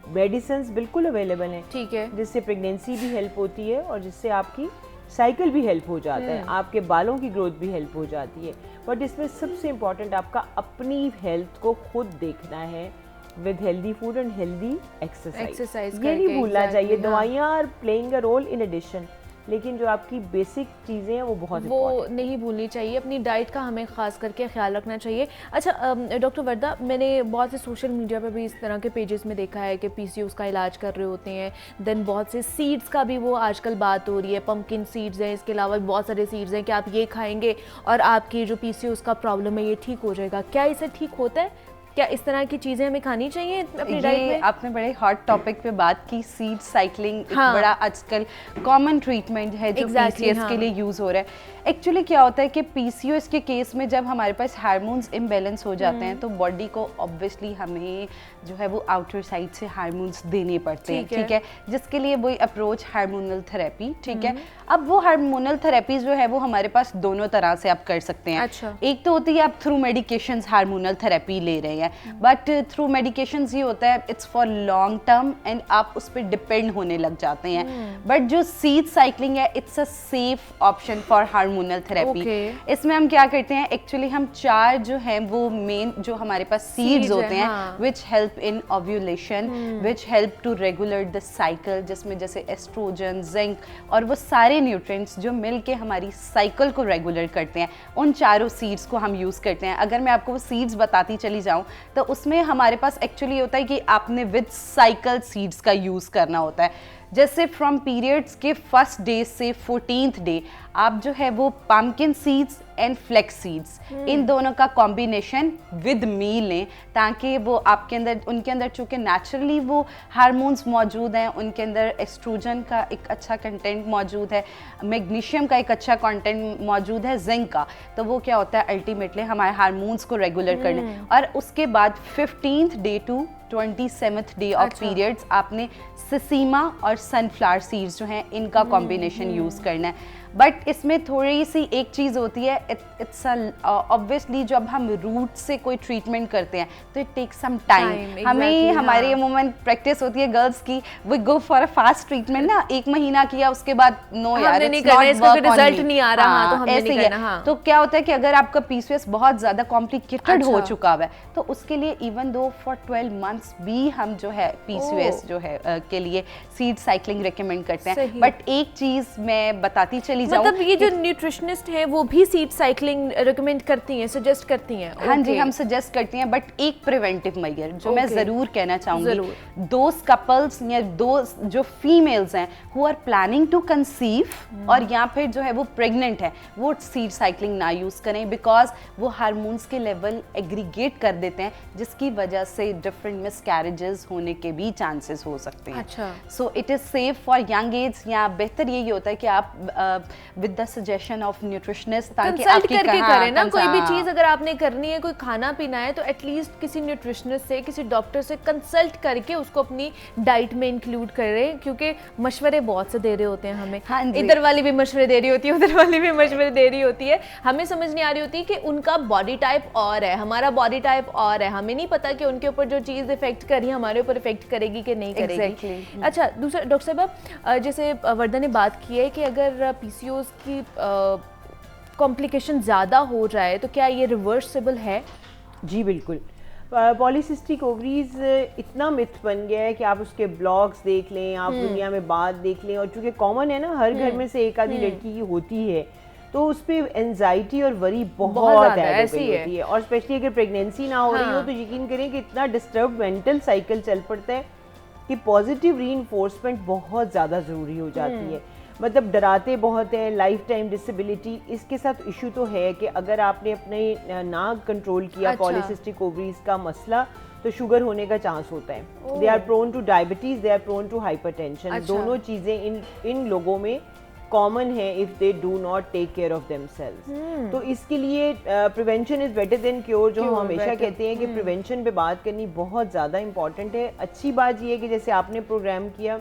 मेडिसिन्स बिल्कुल अवेलेबल हैं, ठीक है, जिससे प्रेगनेंसी भी हेल्प होती है और जिससे आपकी साइकिल भी हेल्प हो जाता है, आपके बालों की ग्रोथ भी हेल्प हो जाती है। बट इसमें सबसे इम्पॉर्टेंट आपका अपनी हेल्थ को खुद देखना है with healthy food and healthy exercise. ये नहीं भूलना चाहिए। दवाइयाँ are playing a role in addition, लेकिन जो आपकी बेसिक चीज़ें हैं वो बहुत वो नहीं भूलनी चाहिए। अपनी डाइट का हमें खास करके ख्याल रखना चाहिए। अच्छा डॉक्टर वर्दा, मैंने बहुत से सोशल मीडिया पे भी इस तरह के पेजेस में देखा है कि पीसीओएस का इलाज कर रहे होते हैं, देन बहुत से सीड्स का भी वो आजकल बात हो रही है, पंपकिन सीड्स हैं, इसके अलावा बहुत सारे सीड्स हैं कि आप ये खाएंगे और आपकी जो पीसीओएस का प्रॉब्लम है ये ठीक हो जाएगा। क्या इसे ठीक होता है? क्या इस तरह की चीजें हमें खानी चाहिए अपनी डाइट में? आपने बड़े हॉट टॉपिक पे बात की, सीड साइकिलिंग एक बड़ा आजकल कॉमन ट्रीटमेंट है जो पीसीओएस के लिए यूज हो रहा है। एक्चुअली क्या होता है कि पीसीओएस के केस में जब हमारे पास हार्मोन्स इम्बैलेंस हो जाते हैं तो बॉडी को ऑब्वियसली हमें जो है वो आउटर साइड से हार्मोन्स देने पड़ते हैं, ठीक है। ठीक है, जिसके लिए वही अप्रोच हार्मोनल थेरेपी, ठीक है। अब वो हार्मोनल थेरेपी जो है वो हमारे पास दोनों तरह से आप कर सकते हैं। अच्छा। एक तो होती है आप थ्रू मेडिकेशंस हार्मोनल थेरेपी ले रहे हैं, बट थ्रू मेडिकेशंस ये होता है it's for long term and आप उस पर डिपेंड होने लग जाते हैं। बट जो सीड साइक्लिंग है it's a safe option for hormonal therapy. Okay. इसमें हम क्या करते हैं, एक्चुअली हम 4 जो हैं वो मेन जो हमारे पास सीड्स Seeds होते हैं, हैं, हाँ। Which help in ovulation, which help to regulate the cycle, जिसमें जैसे एस्ट्रोजन, जिंक और वो सारे न्यूट्रिएंट्स जो मिलके हमारी साइकिल को रेगुलर करते हैं, उन चारों सीड्स को हम यूज़ करते हैं। अगर मैं आपको वो सीड्स बताती चली जाऊँ तो उसमें हमारे पास एक्चुअली होता है कि आपने विद साइकिल सीड्स का यूज़ करना होता है। जैसे फ्रॉम पीरियड्स के फर्स्ट डे से 14th डे आप जो है वो pumpkin seeds and flax seeds इन दोनों का कॉम्बिनेशन विद मील लें, ताकि वो आपके अंदर, उनके अंदर चूँकि नेचुरली वो हार्मोन्स मौजूद हैं, उनके अंदर एस्ट्रोजन का एक अच्छा कंटेंट मौजूद है, मैग्नीशियम का एक अच्छा कंटेंट मौजूद है, जिंक का, तो वो क्या होता है अल्टीमेटली हमारे हार्मोन्स को रेगुलर करने। और उसके बाद 15th day to 27th day of अच्छा। पीरियड्स आपने सिसीमा और सनफ्लावर सीड्स जो हैं इनका कॉम्बिनेशन यूज़ करना है। बट इसमें थोड़ी सी एक चीज़ होती है, इट्स ऑब्वियसली जब हम रूट से कोई ट्रीटमेंट करते हैं तो it take some time. Exactly, हमें हमारी हाँ। अमूमन प्रैक्टिस होती है गर्ल्स की, we go for a fast treatment ना, 1 महीना किया उसके बाद नो यार हमने नहीं it's करना, not इसका कोई work on रिजल्ट me। नहीं आ रहा, हाँ, तो हमने ऐसे नहीं ही है। करना, हाँ। तो क्या होता है कि अगर आपका पीसीओएस बहुत ज़्यादा कॉम्प्लिकेटेड हो अच्छा। चुका हुआ है तो उसके लिए इवन दो फॉर 12 मंथ्स भी हम जो है पीसीओएस ओह। जो है के लिए सीड साइक्लिंग रिकमेंड करते हैं। सही। बट एक चीज़ मैं बताती चली जाऊँ, मतलब ये जो न्यूट्रिशनिस्ट है वो भी सीड साइक्लिंग रिकमेंड करती हैं, सजेस्ट करती हैं? हाँ जी, Okay. हम सजेस्ट करते हैं, बट एक प्रिवेंटिव मेजर जो मैं Okay. ज़रूर कहना चाहूँगी, ज़रूर। दोज कपल्स या दोज जो फीमेल्स हैं who are planning to conceive और या फिर जो है वो प्रेग्नेंट है, वो सीड साइक्लिंग ना यूज़ करें, बिकॉज वो हार्मोन्स के लेवल एग्रीगेट कर देते हैं, जिसकी वजह से डिफरेंट मिसकैरेजेस होने के भी चांसेस हो सकते हैं। अच्छा। So it is safe for young age, या बेहतर यही होता है कि आप with the suggestion of nutritionist, ताकि कंसल्ट आपकी करके करें ना, कोई भी हाँ। चीज़ अगर आपने करनी है, कोई खाना पीना है, तो एटलीस्ट किसी न्यूट्रिशनिस्ट से, किसी डॉक्टर से कंसल्ट करके उसको अपनी डाइट में इंक्लूड करें, क्योंकि मशवरे बहुत से दे रहे होते हैं हमें। हाँ जी। इधर वाली भी मशवरे दे रही होती है, उधर वाली भी मशवरे दे रही होती है, हमें समझ नहीं आ रही होती कि उनका बॉडी टाइप और है, हमारा बॉडी टाइप और है, हमें नहीं पता कि उनके ऊपर जो चीज़ इफेक्ट कर रही है हमारे ऊपर इफेक्ट करेगी कि नहीं करेगी। Exactly. अच्छा, दूसरा डॉक्टर साहब, जैसे वर्दा ने बात की है कि अगर पीसीओएस की कॉम्प्लिकेशन ज़्यादा हो जाए तो क्या ये रिवर्सिबल है? जी बिल्कुल। पॉलीसिस्टिक ओवरीज इतना मिथ बन गया है कि आप उसके ब्लॉग्स देख लें, आप दुनिया में बात देख लें, और चूंकि कॉमन है ना, हर घर में से एक आधी लड़की की होती है, तो उस पर एनजाइटी और वरी बहुत ज़्यादा ऐड हो ऐसी गई है। होती है। और स्पेशली अगर प्रेगनेंसी ना हो रही हो हाँ। तो यकीन करें कि इतना डिस्टर्ब मेंटल साइकिल चल पड़ता है कि पॉजिटिव रीइंफोर्समेंट बहुत ज़्यादा ज़रूरी हो जाती है। मतलब डराते बहुत हैं, लाइफ टाइम डिसेबिलिटी, इसके साथ इशू तो है कि अगर आपने अपने नाक कंट्रोल किया अच्छा। पॉलीसिस्टिक ओवरीज का मसला, तो शुगर होने का चांस होता है। They are prone to diabetes, they are prone to hypertension. अच्छा। दोनों चीज़ें इन लोगों में कॉमन है if they do not take care of themselves. तो इसके लिए prevention is better than cure, जो हम हमेशा better. कहते हैं कि प्रिवेंशन पे बात करनी बहुत ज़्यादा इंपॉर्टेंट है। अच्छी बात यह है कि जैसे आपने प्रोग्राम किया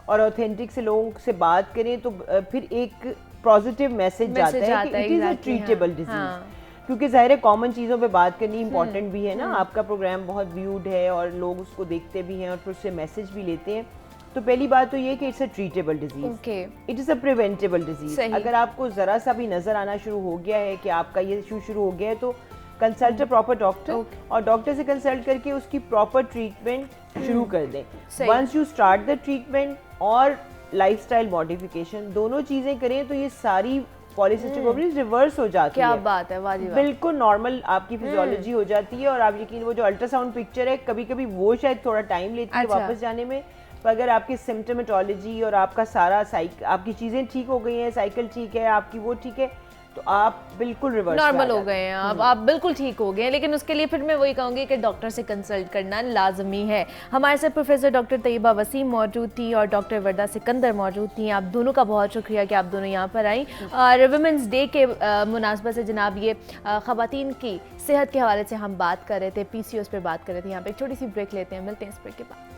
और ऑथेंटिक से लोगों से बात करें तो फिर एक पॉजिटिव मैसेज जाता है कि it is a treatable disease. क्योंकि ज़ाहिर है कॉमन चीज़ों पे बात करनी इंपॉर्टेंट भी है ना। आपका प्रोग्राम बहुत व्यूड है और लोग उसको देखते भी हैं और फिर उससे मैसेज भी लेते हैं। तो पहली बात तो ये कि it's a treatable disease, okay, it is a preventable disease. सही। अगर आपको ज़रा सा भी नज़र आना शुरू हो गया है कि आपका ये इशू शुरू हो गया है, तो कंसल्ट अ प्रॉपर डॉक्टर, और डॉक्टर से कंसल्ट करके उसकी प्रॉपर ट्रीटमेंट शुरू कर दें। सही। Once you start the treatment और लाइफस्टाइल मॉडिफिकेशन दोनों चीज़ें करें तो ये सारी पॉलीसिस्टिक ओवरीज रिवर्स हो जाती क्या है। बात है, वाह जी वाह। बिल्कुल नॉर्मल आपकी फिजियोलॉजी हो जाती है। और आप यकीन, वो जो अल्ट्रासाउंड पिक्चर है कभी कभी वो शायद थोड़ा टाइम लेती है अच्छा। वापस जाने में, पर अगर आपकी सिम्टोमेटोलॉजी और आपका सारा आपकी चीज़ें ठीक हो गई हैं, साइकिल ठीक है आपकी, वो ठीक है, तो आप बिल्कुल रिवर्स नॉर्मल हो गए हैं, अब आप बिल्कुल ठीक हो गए हैं। लेकिन उसके लिए फिर मैं वही कहूँगी कि डॉक्टर से कंसल्ट करना लाजमी है। हमारे साथ प्रोफेसर डॉक्टर तैयबा वसीम मौजूद थी और डॉक्टर वर्दा सिकंदर मौजूद थी। आप दोनों का बहुत शुक्रिया कि आप दोनों यहाँ पर आई। और वुमेंस डे के मुनासबत से जनाब ये ख़वातीन की सेहत के हवाले से हम बात कर रहे थे, PCOS पे बात कर रहे थे। यहाँ पे एक छोटी सी ब्रेक लेते हैं, मिलते हैं इस ब्रेक के बाद।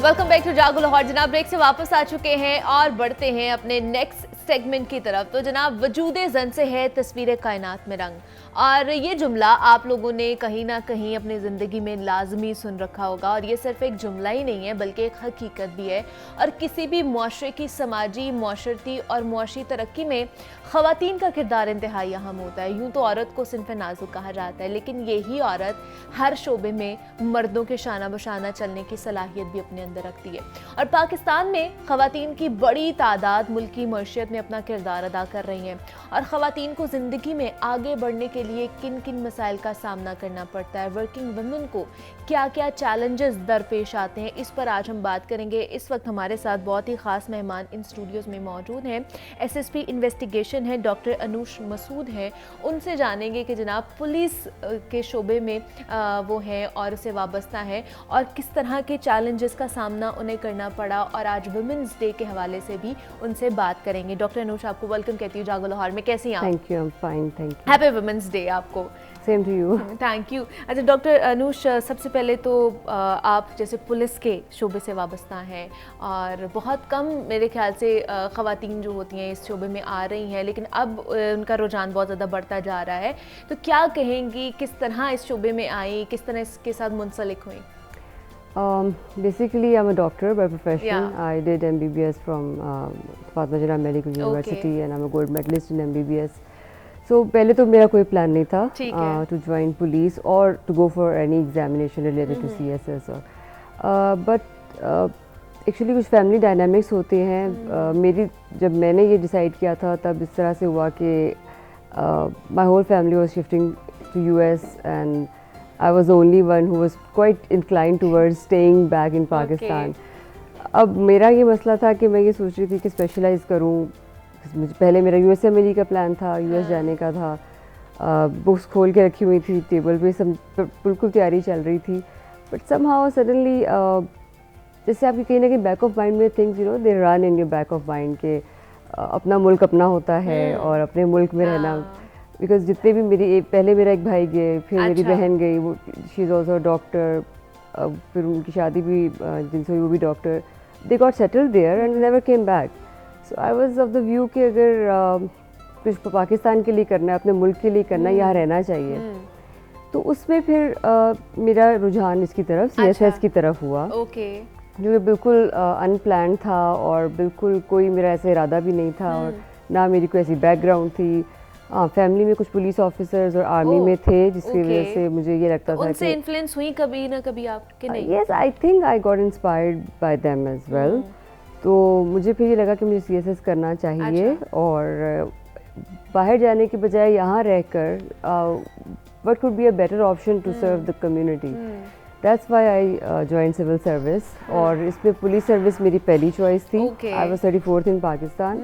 वेलकम बैक टू जागो लाहौर। जनाब ब्रेक से वापस आ चुके हैं और बढ़ते हैं अपने नेक्स्ट सेगमेंट की तरफ। तो जनाब वजूदे ज़न से है तस्वीर कायनात में रंग, और ये जुमला आप लोगों ने कहीं ना कहीं अपनी ज़िंदगी में लाजमी सुन रखा होगा। और ये सिर्फ एक जुमला ही नहीं है बल्कि एक हकीकत भी है। और किसी भी मुआशरे की समाजी, मुआशरती और मुआशी तरक्की में ख़वातीन का किरदार इंतहाई अहम होता है। यूँ तो औरत को सिन्फ़ नाज़ुक कहा जाता है, लेकिन यही औरत हर शोबे में मर्दों के शाना बशाना चलने की सलाहियत भी अपने अंदर रखती है। और पाकिस्तान में ख़वातीन की बड़ी तादाद मुल्क की मईशत में अपना किरदार अदा कर रही हैं। और ख़वातीन को ज़िंदगी में आगे बढ़ने के लिए किन किन मसाइल का सामना करना पड़ता है, वर्किंग वुमेन को क्या क्या चैलेंजेस दरपेश आते हैं, इस पर आज हम बात करेंगे। इस वक्त हमारे साथ बहुत ही ख़ास मेहमान इन स्टूडियोज़ में मौजूद हैं। SSP इन्वेस्टिगेशन है डॉक्टर अनूश मसूद हैं। उनसे जानेंगे कि जनाब पुलिस के शोबे में वो हैं और उससे वाबस्ता हैं, और किस तरह के चैलेंजेस का सामना उन्हें करना पड़ा। और आज वुमेंस डे के हवाले से भी उनसे बात करेंगे। डॉक्टर अनूश, आपको वेलकम कहती हूँ जागो लाहौर में। कैसी हैं आप? Thank you, I am fine, thank you. Happy women's day आपको। Same to you. Thank you. अच्छा डॉक्टर अनूश, सबसे पहले तो आप जैसे पुलिस के शोबे से वाबस्ता हैं, और बहुत कम मेरे ख्याल से ख़वातीन जो होती हैं इस शोबे में आ रही हैं, लेकिन अब उनका रुझान बहुत ज़्यादा बढ़ता जा रहा है। तो क्या कहेंगी, किस तरह इस शोबे में आई, किस तरह इसके साथ मुंसलिक हुई? Basically, I'm a doctor by profession. Yeah. I did MBBS from Fatma Jinnah Medical University, and I'm a gold medalist in MBBS. So पहले तो मेरा कोई प्लान नहीं था to join police or to go for any examination related to CSS but actually कुछ family dynamics होते हैं। मेरी जब मैंने ये decide किया था तब इस तरह से हुआ कि my whole family was shifting to US and I was the only one who was quite inclined towards staying back in Pakistan. अब मेरा ये मसला था कि मैं ये सोच रही थी कि स्पेशलाइज़ करूँ। मुझे पहले मेरा USMLE का प्लान था, US जाने का था। बुक्स खोल के रखी हुई थी टेबल पे, सब बिल्कुल तैयारी चल रही थी। बट समहाउ सडनली जैसे आपकी कहीं ना कहीं बैक ऑफ माइंड में things they run in your back of mind के अपना मुल्क अपना होता है और अपने मुल्क में रहना। बिकॉज जितने भी पहले मेरा एक भाई गए, फिर मेरी बहन गई, वो शी इज़ ऑल्सो डॉक्टर, फिर उनकी शादी भी जिनसे हुई वो भी doctor. They got settled there and never came back. So I was of the view कि अगर कुछ पाकिस्तान के लिए करना है, अपने मुल्क के लिए करना है, यहाँ रहना चाहिए। तो उसमें फिर मेरा रुझान इसकी तरफ CSS की तरफ हुआ, जो बिल्कुल अनप्लान्ड था और बिल्कुल कोई मेरा ऐसा इरादा भी नहीं था और ना मेरी कोई ऐसी बैकग्राउंड थी। फैमिली में कुछ पुलिस ऑफिसर्स और आर्मी में थे, जिसकी वजह से मुझे ये लगता था उनसे इन्फ्लुएंस हुई कभी ना कभी आपके? नहीं। Yes, I think I got inspired by them as well. तो मुझे फिर ये लगा कि मुझे CSS करना चाहिए और बाहर जाने के बजाय यहाँ रहकर what could be a better option to serve the community. That's why I join civil service. और इसमें पुलिस सर्विस मेरी पहली चॉइस थी। आई वाज 34th इन पाकिस्तान।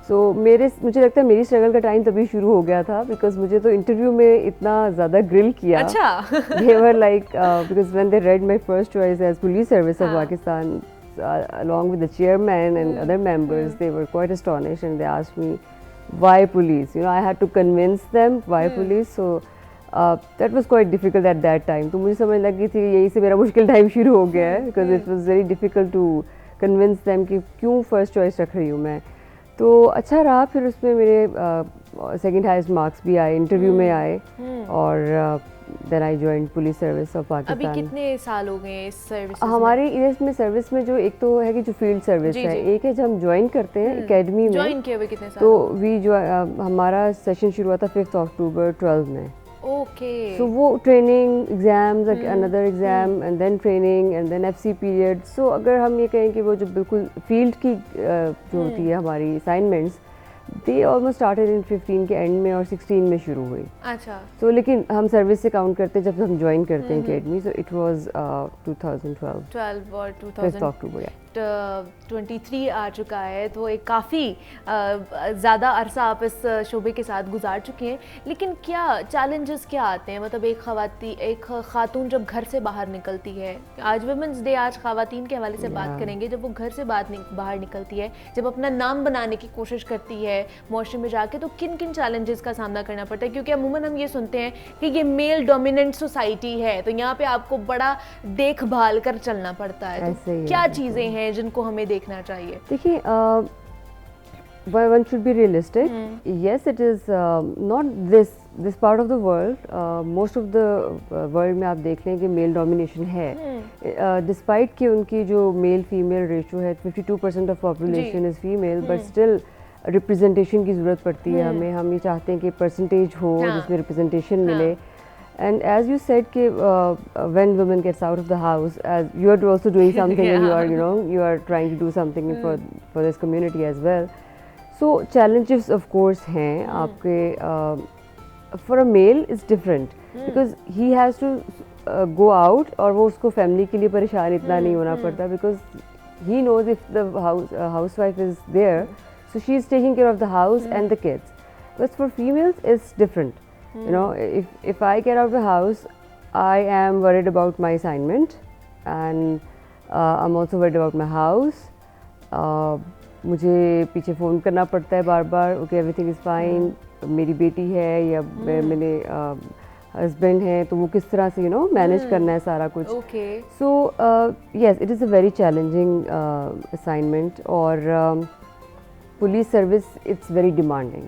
सो मुझे लगता है मेरी स्ट्रगल का टाइम तभी शुरू हो गया था, बिकॉज मुझे तो इंटरव्यू में इतना ज़्यादा ग्रिल किया। अच्छा। They were like because when they read my first choice as police service of Pakistan along with the chairman and other members, they were quite astonished and they asked me why police. I had to convince them why police. So that was quite difficult at that time. तो मुझे समझ लग गई थी यहीं से मेरा मुश्किल टाइम शुरू हो गया है, because it was very difficult to convince them कि क्यों फर्स्ट चॉइस रख रही हूँ मैं। तो अच्छा रहा। फिर उसमें मेरे सेकंड हाईएस्ट मार्क्स भी आए, इंटरव्यू में आए, और then I joined police service of Pakistan. अभी कितने साल हो गए इस सर्विस? हमारे इसमें सर्विस में जो एक तो है कि जो फील्ड सर्विस है, एक है जब हम ज्वाइन करते हैं एकेडमी में। ज्वाइन किए हुए कितने साल? तो हमारा सेशन शुरू हुआ था 5 अक्टूबर 12 में। ओके। सो वो training, exams, another exam and then training and then FC period. So अगर हम ये कहें कि वो जो बिल्कुल फील्ड की जो होती है हमारी assignments, they almost started in 15 के एंड में और 16 में शुरू हुई। अच्छा। तो लेकिन हम सर्विस से काउंट करते हैं जब हम ज्वाइन करते हैं एकेडमी। सो इट वाज 2012 और 5 अक्टूबर। 23 आ चुका है, तो एक काफ़ी ज़्यादा अरसा आप इस शोबे के साथ गुजार चुके हैं, लेकिन क्या चैलेंजेस क्या आते हैं? मतलब एक खातून जब घर से बाहर निकलती है, आज वुमेंस डे, आज ख़वातीन के हवाले से बात करेंगे, जब वो घर से बाहर निकलती है, जब अपना नाम बनाने की कोशिश करती है माशरे में जाके, तो किन किन चैलेंजेस का सामना करना पड़ता है? क्योंकि अमूमन हम ये सुनते हैं कि ये मेल डोमिनेंट सोसाइटी है, तो यहाँ पे आपको बड़ा देखभाल कर चलना पड़ता है, तो क्या चीज़ें हैं जिनको हमें देखना चाहिए? देखिए, one should be realistic. Yes, it is not this part of the world. Most of the world में आप देख लें कि मेल डोमिनेशन है, डिस्पाइट कि उनकी जो मेल फीमेल रेशो है 52% of population is female, but still representation की ज़रूरत पड़ती है हमें. हम ये चाहते हैं कि परसेंटेज हो जिसमें रिप्रेजेंटेशन मिले. And as you said, when women gets out of the house, as you are also doing something, and you are trying to do something for this community as well. So challenges of course हैं आपके. For a male it's different because he has to go out, और वो उसको family के लिए परेशान इतना नहीं होना पड़ता, because he knows if the housewife is there, so she is taking care of the house and the kids. But for females it's different. You know, if I get out of the house, I am worried about my assignment, and I'm also worried about my house. मुझे पीछे phone करना पड़ता है बार बार, okay everything is fine, मेरी बेटी है या मेरे हस्बैंड हैं, तो वो किस तरह से मैनेज करना है सारा कुछ. So yes, it is a very challenging assignment. और police service it's very demanding,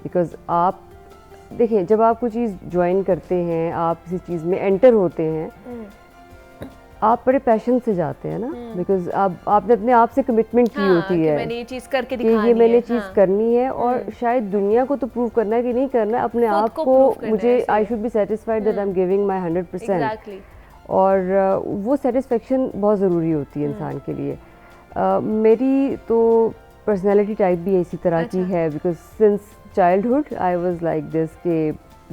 because आप देखिए, जब आप कोई चीज़ ज्वाइन करते हैं, आप किसी चीज़ में एंटर होते हैं, आप बड़े पैशन से जाते हैं ना, बिकॉज आपने अपने आप से कमिटमेंट की होती है मैंने ये चीज़ करके कि दिखानी ये मैंने है, चीज़ करनी है, और शायद दुनिया को तो प्रूव करना है कि नहीं करना है, अपने आप को मुझे I should be satisfied that I am giving my 100%. और वो सेटिस्फेक्शन बहुत ज़रूरी होती है इंसान के लिए. मेरी तो पर्सनैलिटी टाइप भी इसी तरह की है, because since childhood I was like this, ke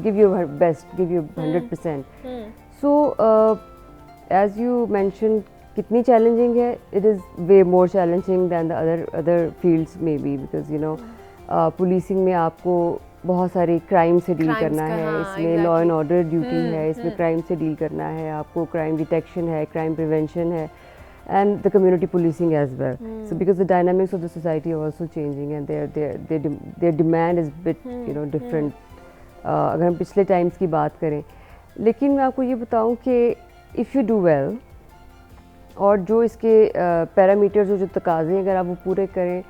give your best, give your 100%. So as you mentioned, kitni challenging hai, it is way more challenging than the other fields maybe, because policing में आपको बहुत सारे crime से deal करना है, इसमें law and order duty है, इसमें क्राइम से डील करना है, आपको क्राइम डिटेक्शन है, क्राइम प्रिवेंशन है, and the community policing as well. So because the dynamics of the society are also changing, and their demand is bit different. अगर हम पिछले टाइम्स की बात करें, लेकिन मैं आपको ये बताऊं कि if you do well, और जो इसके पैरामीटर्स जो तकाज़े हैं अगर आप वो पूरे करें,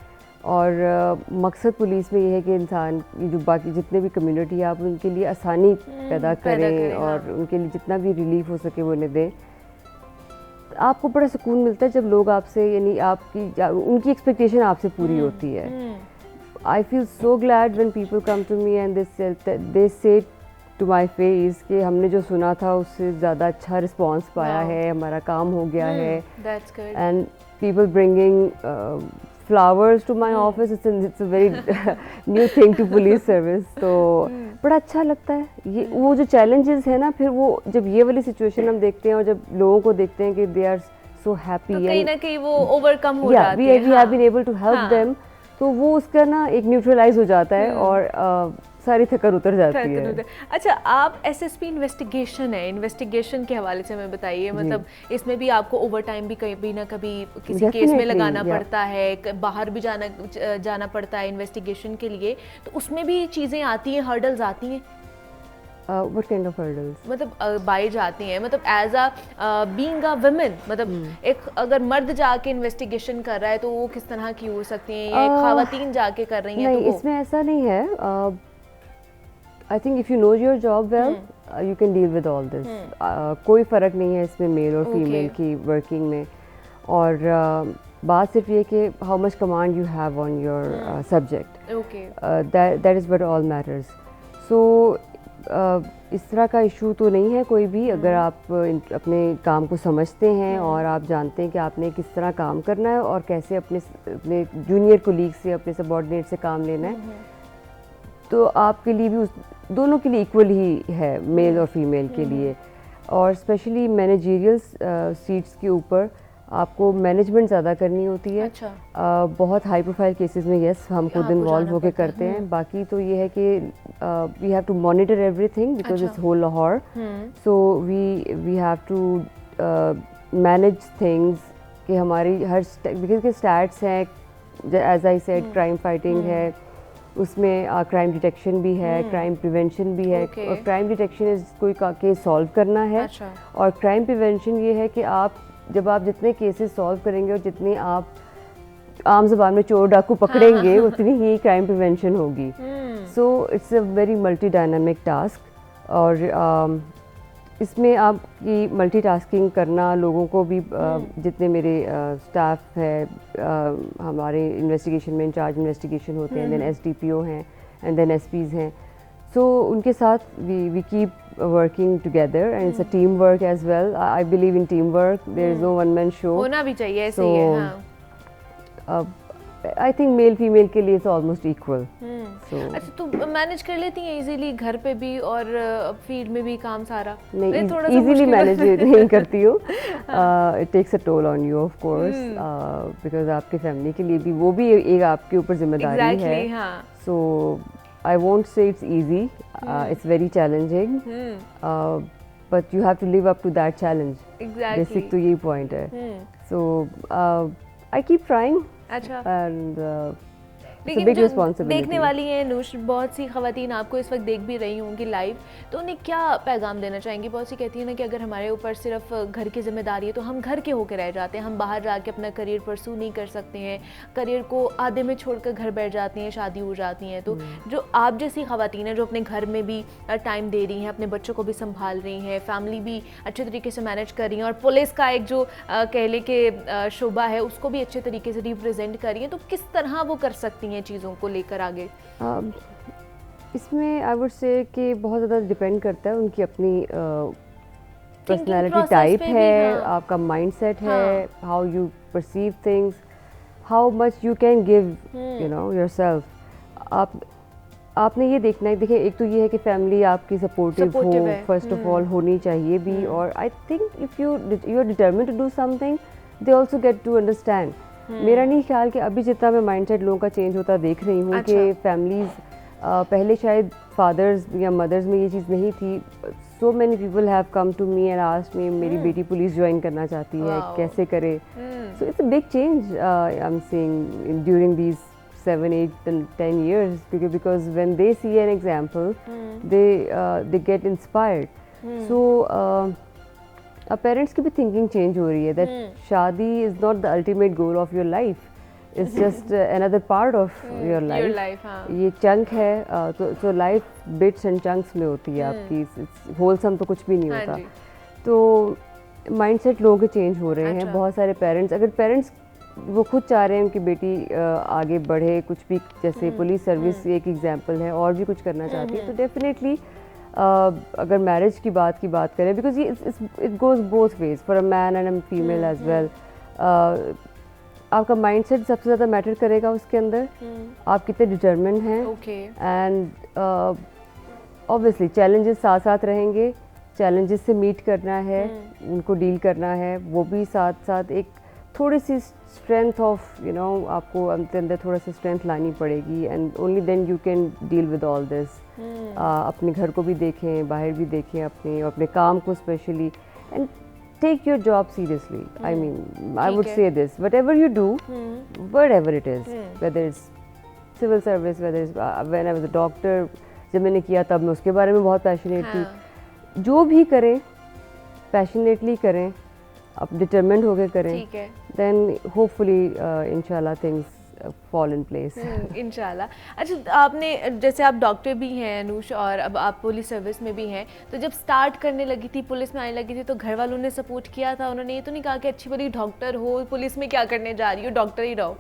और मकसद पुलिस में ये है कि इंसान ये जो बाकी जितने भी कम्युनिटी है आप उनके लिए आसानी पैदा करें, और उनके लिए जितना भी रिलीफ हो सके वो उन्हें दें. आपको बड़ा सुकून मिलता है जब लोग आपसे, यानी आपकी उनकी एक्सपेक्टेशन आपसे पूरी होती है. I feel so glad when people come to me and they say to my face कि हमने जो सुना था उससे ज़्यादा अच्छा रिस्पॉन्स पाया है, हमारा काम हो गया है. And people bringing flowers to my office, it's a very new thing to police service. तो बड़ा अच्छा लगता है. ये वो जो challenges है ना, फिर वो जब ये वाली situation हम देखते हैं और जब लोगों को देखते हैं कि they are so happy, तो कहीं ना कहीं वो overcome हो जाती है. we have been able to help them, तो वो उसका ना एक न्यूट्रलाइज हो जाता है, और सारी थकन उतर जाती है. अच्छा, आप एसएसपी इन्वेस्टिगेशन है, इन्वेस्टिगेशन के हवाले से हमें बताइए, मतलब इसमें भी आपको ओवर टाइम भी कभी ना कभी किसी केस में लगाना पड़ता है, बाहर भी जाना पड़ता है इन्वेस्टिगेशन के लिए, तो उसमें भी चीज़ें आती हैं, हर्डल्स आती हैं. What kind of hurdles? मतलब बाई जाती हैं, मतलब as a being a women, मतलब एक अगर मर्द जाके इन्वेस्टिगेशन कर रहा है तो वो किस तरह की हो सकती हैं, या एक ख़वातीन जाके कर रही हैं, नहीं, तो इसमें ऐसा नहीं है. I think if you know your job well, you can deal with all this. कोई फ़र्क नहीं है इसमें मेल और फीमेल की वर्किंग में. और बात सिर्फ ये कि how much command you have on your subject. That is what all matters. So इस तरह का इशू तो नहीं है कोई भी, अगर आप अपने काम को समझते हैं और आप जानते हैं कि आपने किस तरह काम करना है और कैसे अपने जूनियर कोलीग से, अपने सबॉर्डिनेट से काम लेना है, तो आपके लिए भी दोनों के लिए इक्वल ही है, मेल और फीमेल के लिए. और स्पेशली मैनेजरियल सीट्स के ऊपर आपको मैनेजमेंट ज़्यादा करनी होती है। अच्छा। बहुत हाई प्रोफाइल केसेस में यस हम खुद इन्वॉल्व होकर करते हैं। बाकी तो ये है कि we have to monitor everything because it's whole Lahore, so we have to manage things कि हमारी हर बिकॉज के स्टैट्स हैं, as I said crime fighting है, उसमें क्राइम डिटेक्शन भी है, क्राइम प्रिवेंशन भी है। और क्राइम डिटेक्शन इज कोई केस सॉल्व करना है। अच्छा। और क्राइम प्रिवेंशन ये है कि आप जब आप जितने केसेस सॉल्व करेंगे और जितनी आप आम ज़बान में चोर डाकू पकड़ेंगे उतनी ही क्राइम प्रिवेंशन होगी। सो it's a very multi dynamic task. और इसमें आपकी मल्टीटास्किंग करना, लोगों को भी जितने मेरे स्टाफ है, हमारे इन्वेस्टिगेशन में इंचार्ज इन्वेस्टिगेशन होते हैं, देन एसडीपीओ हैं एंड देन एसपीज हैं, सो उनके साथ we keep working together and it's a team work as well. I believe in teamwork. There is no one man show. होना भी चाहिए, ऐसे ही है। हाँ। I think male female के लिए it's almost equal. So अच्छा, तो मैनेज कर लेती हैं इजीली घर पे भी और फील्ड में भी काम सारा? नहीं, थोड़ा सा easily मैनेज नहीं करती हूँ। It takes a toll on you of course, because आपके फैमिली के लिए भी वो भी एक आपके ऊपर जिम्मेदारी है। हाँ। So I won't say it's easy. It's very challenging, but you have to live up to that challenge. Exactly. Basic तो यही point है। So I keep trying. अच्छा। And it's a लेकिन big जो responsibility. देखने वाली हैं नूश, बहुत सी खवातीन आपको इस वक्त देख भी रही होंगी लाइव, तो उन्हें क्या पैगाम देना चाहेंगी? बहुत सी कहती हैं ना कि अगर हमारे ऊपर सिर्फ घर की जिम्मेदारी है तो हम घर के होकर रह जाते हैं, हम बाहर जाके अपना करियर परसू नहीं कर सकते हैं, करियर को आधे में छोड़कर घर बैठ जाती हैं, शादी हो जाती हैं। तो जो आप जैसी खवातीन हैं जो अपने घर में भी टाइम दे रही हैं, अपने बच्चों को भी संभाल रही हैं, फैमिली भी अच्छे तरीके से मैनेज कर रही हैं, और पुलिस का एक जो कह ले कि शोबा है उसको भी अच्छे तरीके से रिप्रेजेंट कर रही हैं, तो किस तरह वो कर सकती हैं चीज़ों को लेकर आगे? इसमें आई वुड से कि बहुत ज़्यादा डिपेंड करता है उनकी अपनी पर्सनालिटी टाइप है, हाँ। आपका माइंडसेट है, how you perceive things, how much you can give you know yourself. आपने ये देखना है, देखिए एक तो ये है कि फैमिली आपकी सपोर्टिव हो, फर्स्ट ऑफ ऑल होनी चाहिए भी, और I think if you are determined to do something they also get to understand. मेरा नहीं ख्याल कि अभी जितना मैं माइंडसेट लोगों का चेंज होता देख रही हूँ कि फैमिलीज़ पहले शायद फादर्स या मदर्स में ये चीज़ नहीं थी। So many people have come to me and asked me, मेरी बेटी पुलिस ज्वाइन करना चाहती है, कैसे करे? So it's a big change I am seeing during these 7, 8 and 10 years, because when they see an example they get inspired. So अब parents की भी थिंकिंग चेंज हो रही है दैट शादी is not the ultimate goal of your life, it's just another part of your life. ये chunk है, तो लाइफ बिट्स एंड चंक्स में होती है आपकी, होलसम तो कुछ भी नहीं होता। तो माइंडसेट लोगों के चेंज हो रहे हैं। बहुत सारे पेरेंट्स, अगर पेरेंट्स वो खुद चाह रहे हैं उनकी बेटी आगे बढ़े, कुछ भी, जैसे पुलिस सर्विस एक एग्जांपल है, और भी कुछ करना चाहती है, तो डेफिनेटली अगर मैरिज की बात करें, बिकॉज ये it goes both ways for a man and a female as well. आपका माइंडसेट सबसे ज़्यादा मैटर करेगा उसके अंदर, आप कितने डिटरमिन्ड हैं, एंड ऑब्वियसली चैलेंजेस साथ साथ रहेंगे, चैलेंजेस से मीट करना है, उनको डील करना है, वो भी साथ साथ एक थोड़ी सी स्ट्रेंथ ऑफ यू नो, आपको अपने अंदर थोड़ा सा स्ट्रेंथ लानी पड़ेगी, and only then you can deal with all this. अपने घर को भी देखें, बाहर भी देखें, अपने काम को specially, and take your job seriously. I mean, I would say this, whatever you do, whatever it is, whether it's civil service, whether it's when I was a doctor, जब मैंने किया तब मैं उसके बारे में बहुत पैशनेट थी। जो भी करें पैशनेटली करें, अब डिटरमिन्ड होकर करें, then hopefully inshallah things fall in place. इंशाल्लाह। अच्छा, आपने जैसे आप डॉक्टर भी हैं अनुष, और अब आप पुलिस सर्विस में भी हैं, तो जब स्टार्ट करने लगी थी, पुलिस में आने लगी थी, तो घर वालों ने सपोर्ट किया था? उन्होंने ये तो नहीं कहा कि अच्छी बड़ी डॉक्टर हो, पुलिस में क्या करने जा रही हो, डॉक्टर ही रहो?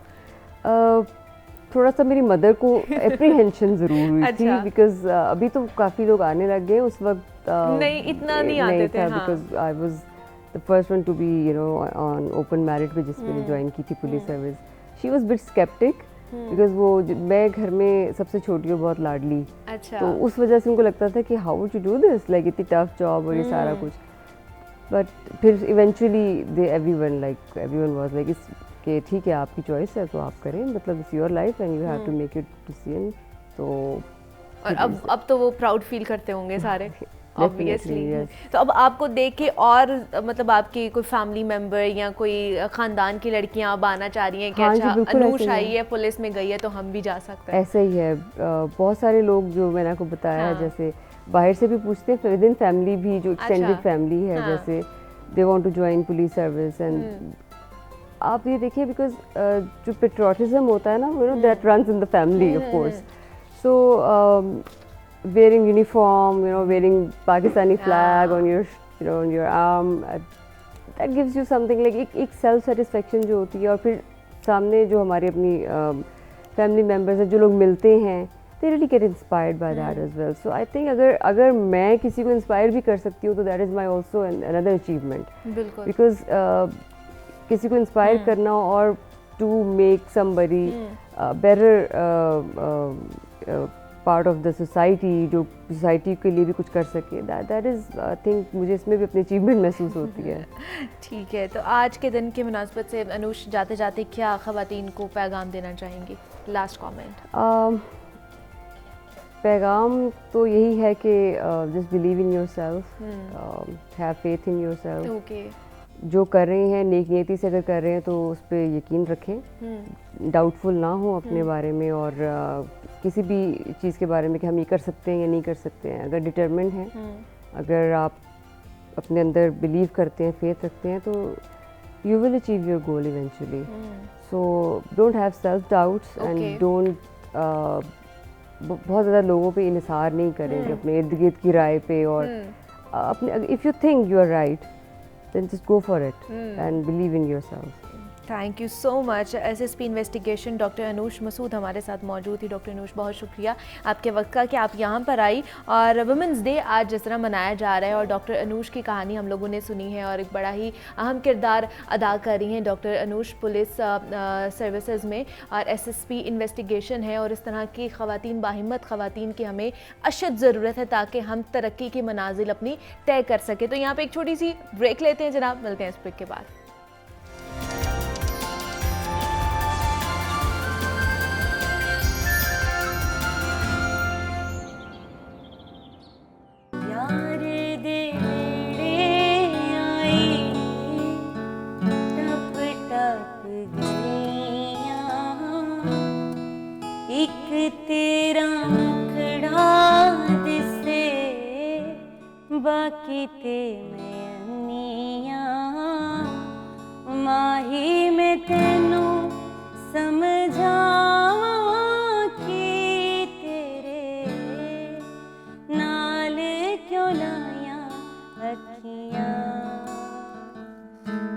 थोड़ा सा मेरी मदर को एप्रीहेंशन ज़रूर हुई थी, बिकॉज अभी तो काफ़ी लोग आने लग गए, उस वक्त नहीं, इतना नहीं आते थे, because I was the first one to be you know on open merit पे, जिसमें ज्वाइन की थी police service. She was bit sceptic, because वो मैं घर में सबसे छोटी हूँ, बहुत लाडली। अच्छा। तो उस वजह से उनको लगता था कि how would you do this, like इतनी टफ जॉब और ये सारा कुछ। बट फिर इवेंचुअली everyone was like कि ठीक है आपकी चॉइस है तो आप करें, मतलब it's your life and you have to make your decision. तो और अब तो वो प्राउड फील करते होंगे सारे ऑब्वियसली। yes. तो अब आपको देख के और मतलब आपकी कोई फैमिली मेंबर या कोई खानदान की लड़कियां अब आना चाह रही हैं कि हाँ जी, अच्छा बिल्कुल अनूश ऐसे ही आई है, पुलिस में गई है तो हम भी जा सकते हैं? ऐसा ही है। बहुत सारे लोग जो मैंने आपको बताया हाँ। जैसे बाहर से भी पूछते हैं, विद इन फैमिली भी जो एक्सटेंडेड अच्छा। फैमिली है हाँ। जैसे they want to join police service and आप ये देखिए बिकॉज जो पेट्रियोटिज्म होता है ना you know that runs in the family of course. So wearing uniform, you know, wearing Pakistani flag on your, you know, on your arm, that gives you something like एक self satisfaction जो होती है। और फिर सामने जो हमारे अपनी family members हैं जो लोग मिलते हैं, they really get inspired by that as well. So I think अगर मैं किसी को inspire भी कर सकती हूँ तो that is my also another achievement. बिल्कुल। Because किसी को inspire करना और to make somebody better part of the society, जो सोसाइटी के लिए भी कुछ कर सके, दैट इज़ आई थिंक मुझे इसमें भी अपनी अचीवमेंट महसूस होती है। ठीक है, तो आज के दिन की मुनासबत से अनूश जाते जाते क्या ख़वातीन को पैगाम देना चाहेंगी? Last comment. पैगाम तो यही है कि just believe in yourself, have faith in yourself. Okay. जो कर रहे हैं नेक नियति से अगर कर रहे हैं तो उस पर यकीन रखें, डाउटफुल ना हो अपने बारे में और किसी भी चीज़ के बारे में कि हम ये कर सकते हैं या नहीं कर सकते हैं। अगर डिटरमिन्ड हैं, अगर आप अपने अंदर बिलीव करते हैं, फेथ रखते हैं, तो you will achieve your goal eventually. So don't have self doubts and don't बहुत ज़्यादा लोगों पे इन्हिसार नहीं करेंगे अपने इर्द गिर्द की राय पे। और अपने if you think you are right then just go for it and believe in yourself. Thank you so much. SSP investigation doctor Anoosh Masood हमारे साथ मौजूद थी। डॉक्टर अनूश, बहुत शुक्रिया आपके वक्त का कि आप यहाँ पर आई। और वुमेंस डे आज जिस तरह मनाया जा रहा है और डॉक्टर अनूश की कहानी हम लोगों ने सुनी है और एक बड़ा ही अहम किरदार अदा कर रही हैं डॉक्टर अनूश पुलिस सर्विसेज में, और एसएसपी इन्वेस्टिगेशन है। और इस तरह की ख़वातीन, बाहिम्मत ख़वातीन की हमें अशद ज़रूरत है ताकि हम तरक्की की मनाजिल अपनी तय कर सकें। तो यहाँ पर एक छोटी सी ब्रेक लेते हैं जनाब, मिलते हैं इस ब्रेक के बाद। बाकी ते मैं माही में तेनू समझावा कि तेरे नाल क्यों लाया अखियां,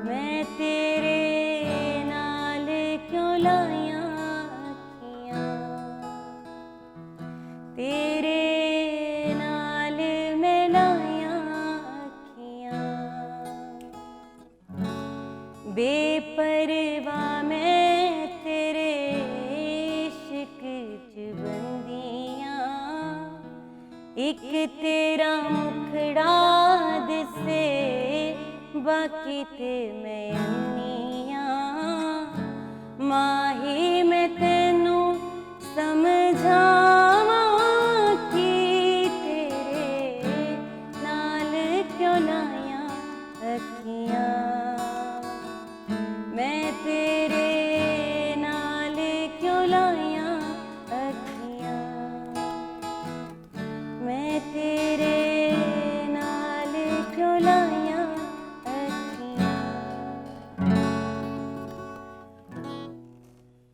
मैं तेरे नाल क्यों लाया अखियां, तेरे बेपरवाह मैं तेरे इश्क च बंदियां, एक तेरा मुखड़ा दिसे बाकी ते मैं अन्नियां, माही मैं तेनू समझावा कि तेरे नाल क्यों लाया अखियां, मैं तेरे नाल क्यों लाया अखियां, मैं तेरे नाल क्यों लाया अखियां।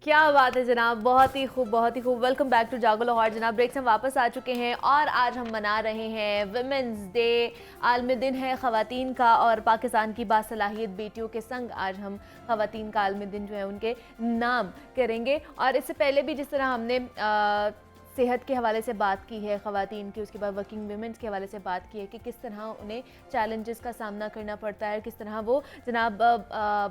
क्या बात है जनाब, बहुत ही खूब, बहुत ही खूब। वेलकम बैक टू जागो लाहौर जनाब। ब्रेक से हम वापस आ चुके हैं और आज हम मना रहे हैं वुमेंस डे। आलमी दिन है ख़वातीन का और पाकिस्तान की बासलाहियत बेटियों के संग आज हम ख़वातीन का आलमी दिन जो है उनके नाम करेंगे। और इससे पहले भी जिस तरह हमने सेहत के हवाले से बात की है ख़वातीन की, उसके बाद वर्किंग वुमेंस के हवाले से बात की है कि किस तरह उन्हें चैलेंजेस का सामना करना पड़ता है, किस तरह वो जनाब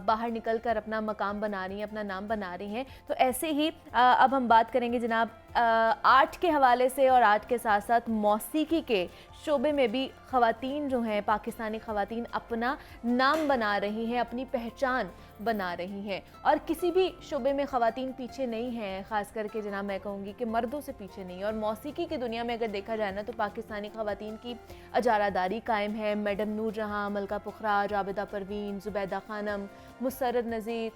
बाहर निकल कर अपना मकाम बना रही हैं, अपना नाम बना रही हैं। तो ऐसे ही अब हम बात करेंगे जनाब आर्ट के हवाले से, और आर्ट के साथ साथ मौसीकी के शोबे में भी ख़वातीन जो हैं, पाकिस्तानी ख़वातीन अपना नाम बना रही हैं, अपनी पहचान बना रही हैं, और किसी भी शोबे में ख़वातीन पीछे नहीं हैं, ख़ास करके जनाब मैं कहूँगी कि मर्दों से पीछे नहीं है। और मौसीकी की दुनिया में अगर देखा जाए ना तो पाकिस्तानी ख़वातीन की अजारादारी कायम है। मैडम नूर जहाँ, मलका पुखराज, आबिदा परवीन, ज़ुबैदा खानम, मुसर्रत नज़ीर,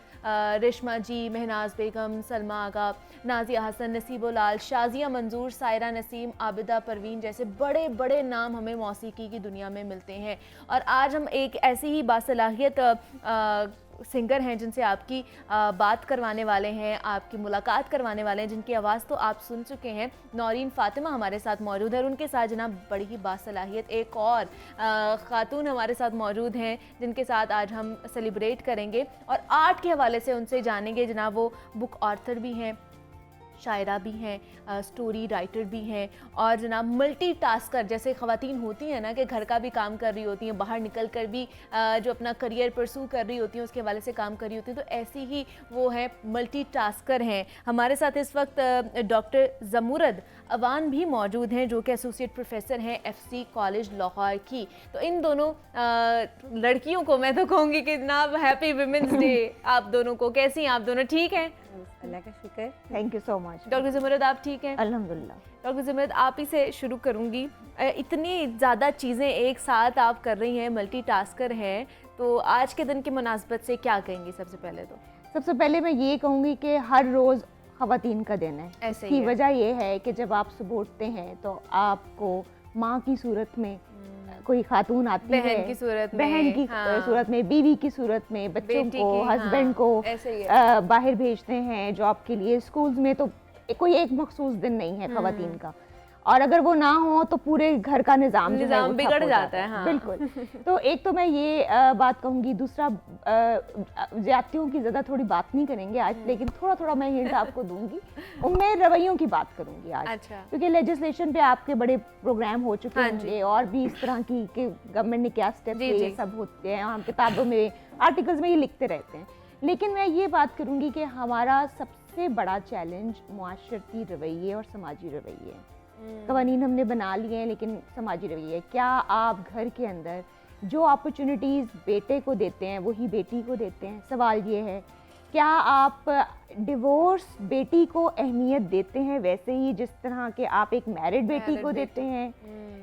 रेशमा जी, महनाज बेगम, सलमा आगा, नाजिया हसन, नसीबो लाल, शाजिया मंजूर, सायरा नसीम, आबिदा परवीन जैसे बड़े बड़े नाम हमें मौसीकी की दुनिया में मिलते हैं। और आज हम एक ऐसी ही बासलाहियत सिंगर हैं जिनसे आपकी बात करवाने वाले हैं, आपकी मुलाकात करवाने वाले हैं, जिनकी आवाज़ तो आप सुन चुके हैं। नौरीन फ़ातिमा हमारे साथ मौजूद है, और उनके साथ जनाब बड़ी ही बासलाहियत एक और ख़ातून हमारे साथ मौजूद हैं जिनके साथ आज हम सेलिब्रेट करेंगे और आर्ट के हवाले से उनसे जानेंगे। जनाब वो बुक ऑथर भी हैं, शायरा भी हैं, स्टोरी राइटर भी हैं, और जनाब मल्टीटास्कर जैसे ख़वातीन होती हैं ना कि घर का भी काम कर रही होती हैं, बाहर निकल कर भी जो अपना करियर परसू कर रही होती हैं उसके हवाले से काम कर रही होती हैं, तो ऐसी ही वो हैं, मल्टीटास्कर हैं। हमारे साथ इस वक्त डॉक्टर ज़मुरद अवान भी मौजूद हैं जो कि एसोसिएट प्रोफेसर हैं FC कॉलेज लाहौर की। तो इन दोनों लड़कियों को मैं तो कहूँगी कि जनाब हैप्पी वुमेंस डे आप दोनों को। कैसी हैं आप दोनों? ठीक हैं, अल्लाह का शुक्र। Thank you so much. Doctor Zumurd आप ठीक हैं? अल्हम्दुलिल्लाह। डॉक्टर ज़मुरद आप ही से शुरू करूँगी। इतनी ज़्यादा चीज़ें एक साथ आप कर रही हैं, मल्टीटास्कर हैं, तो आज के दिन की मुनासबत से क्या कहेंगी? सबसे पहले तो सबसे पहले मैं ये कहूँगी कि हर रोज़ ख़वातीन का दिन है। ऐसे इसकी ही है। वजह ये है कि जब आप सुबह उठते हैं तो आपको माँ की सूरत में कोई खातून आती है, बहन की सूरत में, बहन की हाँ। सूरत में, बीवी की सूरत में, बच्चों बेटी को, की, हस्बैंड हाँ, को ऐसे ही है। बाहर भेजते हैं जॉब के लिए, स्कूल्स में। तो कोई एक मखसूस दिन नहीं है ख़वातीन का, और अगर वो ना हो तो पूरे घर का निज़ाम जो है वो ठप बिगड़ हो जाता है। हाँ। बिल्कुल। तो एक तो मैं ये बात कहूँगी। दूसरा, ज्यादतियों की ज़्यादा थोड़ी बात नहीं करेंगे आज, लेकिन थोड़ा थोड़ा मैं हिंट आपको दूंगी। और मैं रवैयों की बात करूंगी आज। अच्छा। क्योंकि लेजिस्लेशन पे आपके बड़े प्रोग्राम हो चुके हाँ होंगे, और भी इस तरह की कि गवर्नमेंट ने क्या स्टेप लिए, ये सब होते हैं, हम किताबों में, आर्टिकल्स में ये लिखते रहते हैं। लेकिन मैं ये बात करूंगी कि हमारा सबसे बड़ा चैलेंज मुआशरती रवैये और समाजी रवैये हैं। कवानीन हमने बना लिए हैं, लेकिन समाजी रवैये, क्या आप घर के अंदर जो अपॉर्चुनिटीज़ बेटे को देते हैं वही बेटी को देते हैं? सवाल ये है, क्या आप डिवोर्स बेटी को अहमियत देते हैं वैसे ही जिस तरह के आप एक मैरिड बेटी को देते हैं?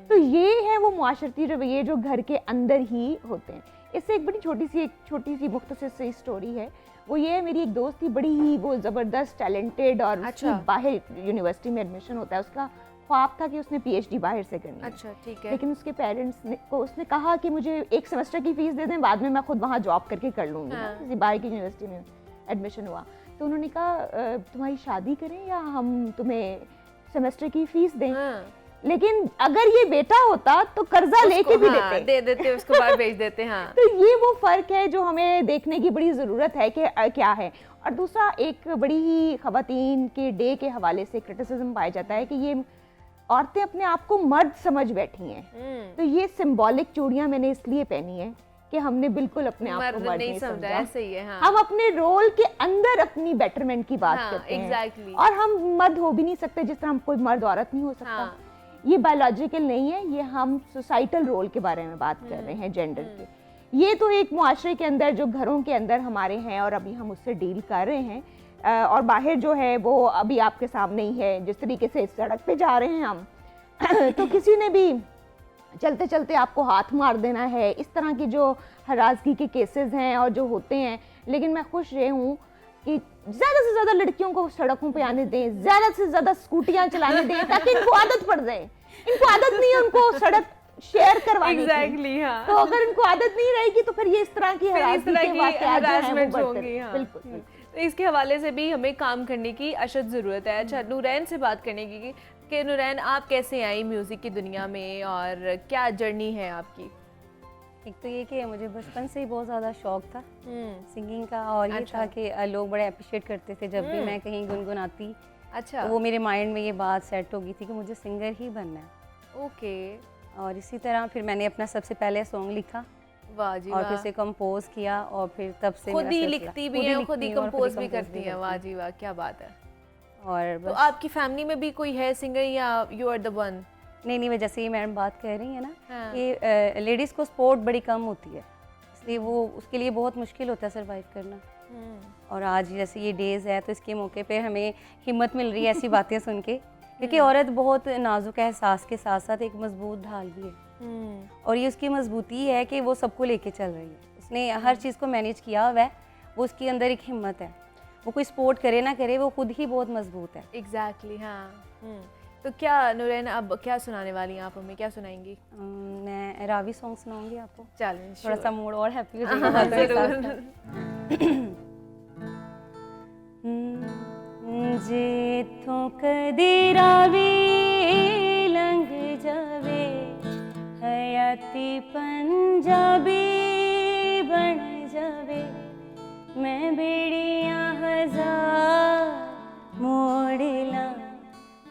तो ये है वो मुआशरती रवैये जो घर के अंदर ही होते हैं। इससे एक छोटी सी मुख्तसर सी स्टोरी है। वो ये है, मेरी एक दोस्त थी, बड़ी ही वो ज़बरदस्त टैलेंटेड, और उसकी बाहर यूनिवर्सिटी में एडमिशन होता है, उसका ख्वाब था कि उसने PhD बाहर से करनी है। अच्छा, ठीक है। लेकिन उसके पेरेंट्स ने को उसने कहा कि मुझे एक सेमेस्टर की फीस दे दें, बाद में मैं खुद वहाँ जॉब करके कर लूँगी। हाँ। किसी बाहर की यूनिवर्सिटी में एडमिशन हुआ तो उन्होंने कहा तुम्हारी शादी करें या हम तुम्हें सेमेस्टर की फीस दें? हाँ। लेकिन अगर ये बेटा होता तो कर्जा लेके भी हाँ, देते, दे देते, उसको बाहर भेज देते। हाँ। तो ये वो फर्क है जो हमें देखने की बड़ी ज़रूरत है कि क्या है। और दूसरा, एक बड़ी ही ख़वातीन के डे के हवाले से क्रिटिसिज्म पाया जाता है कि ये औरतें अपने आप को मर्द समझ बैठी हैं। तो ये सिंबॉलिक चूड़ियां मैंने इसलिए पहनी है कि हमने बिल्कुल अपने आप को मर्द नहीं समझा। ऐसे ही है। हाँ। हम अपने रोल के अंदर अपनी बेटरमेंट की बात करते हैं। exactly. और हम मर्द हो भी नहीं सकते जिस तरह हम कोई मर्द औरत नहीं हो सकता। हाँ। ये बायोलॉजिकल नहीं है, ये हम सोसाइटल रोल के बारे में बात कर रहे हैं, जेंडर के। ये तो एक मुआशरे के अंदर जो घरों के अंदर हमारे हैं, और अभी हम उससे डील कर रहे हैं। और बाहर जो है वो अभी आपके सामने ही है, जिस तरीके से सड़क पे जा रहे हैं हम तो किसी ने भी चलते चलते आपको हाथ मार देना है, इस तरह की जो हरासगी के केसेस हैं और जो होते हैं। लेकिन मैं खुश ये हूँ कि ज़्यादा से ज़्यादा लड़कियों को सड़कों पे आने दें, ज़्यादा से ज़्यादा स्कूटियाँ चलाने दें, ताकि इनको आदत पड़ जाए। इनको आदत नहीं है उनको सड़क शेयर करवाने की। हाँ। तो अगर इनको आदत नहीं रहेगी तो फिर ये इस तरह की हरासमेंट होंगी। हाँ। बिल्कुल। तो इसके हवाले से भी हमें काम करने की अशद ज़रूरत है। अच्छा, नूरैन से बात करने की कि नूरैन आप कैसे आई म्यूज़िक की दुनिया में और क्या जर्नी है आपकी? एक तो ये कि मुझे बचपन से ही बहुत ज़्यादा शौक था सिंगिंग का, और ये था कि लोग बड़े अप्रिशिएट करते थे जब भी मैं कहीं गुनगुनाती अच्छा, तो वो मेरे माइंड में ये बात सेट हो गई थी कि मुझे सिंगर ही बनना है। ओके, और इसी तरह फिर मैंने अपना सबसे पहले सॉन्ग लिखा वाह जी और वाह। फिर से कंपोज किया और फिर तब से खुद मेरा ही सिलसिला- लिखती भी खुद हैं, लिखती खुद ही हूँ और कंपोज भी compose करती हैं, वाह जी वाह, क्या बात है। और तो बस आपकी फैमिली में भी कोई है सिंगर या यू आर द वन? नहीं नहीं, जैसे ये मैडम बात कह रही है ना हाँ। कि लेडीज़ को स्पोर्ट बड़ी कम होती है, इसलिए वो उसके लिए बहुत मुश्किल होता है सरवाइव करना। और आज जैसे ये डेज़ है तो इसके मौके पे हमें हिम्मत मिल रही है ऐसी बातें सुन के, क्योंकि औरत बहुत नाजुक एहसास के साथ साथ एक मजबूत ढाल भी है। और ये उसकी मजबूती है कि वो सबको लेके चल रही है, उसने हर चीज़ को मैनेज किया हुआ है, वो उसके अंदर एक हिम्मत है, वो कोई सपोर्ट करे ना करे वो खुद ही बहुत मजबूत है। एग्जैक्टली, हाँ। तो क्या नूरैन अब क्या सुनाने वाली हैं आप हमें, क्या सुनाएंगी? मैं रावी सॉन्ग सुनाऊंगी आपको, चलें, थोड़ा सा मूड और हैप्पी हो जाएगा हाँ, बातों के साथ जरूर। साथ। जे इत्थों कदी रावी लंघ जावे, हयाती पंजाबी बन जावे, मैं बेड़ियां हजार मोड़ ला,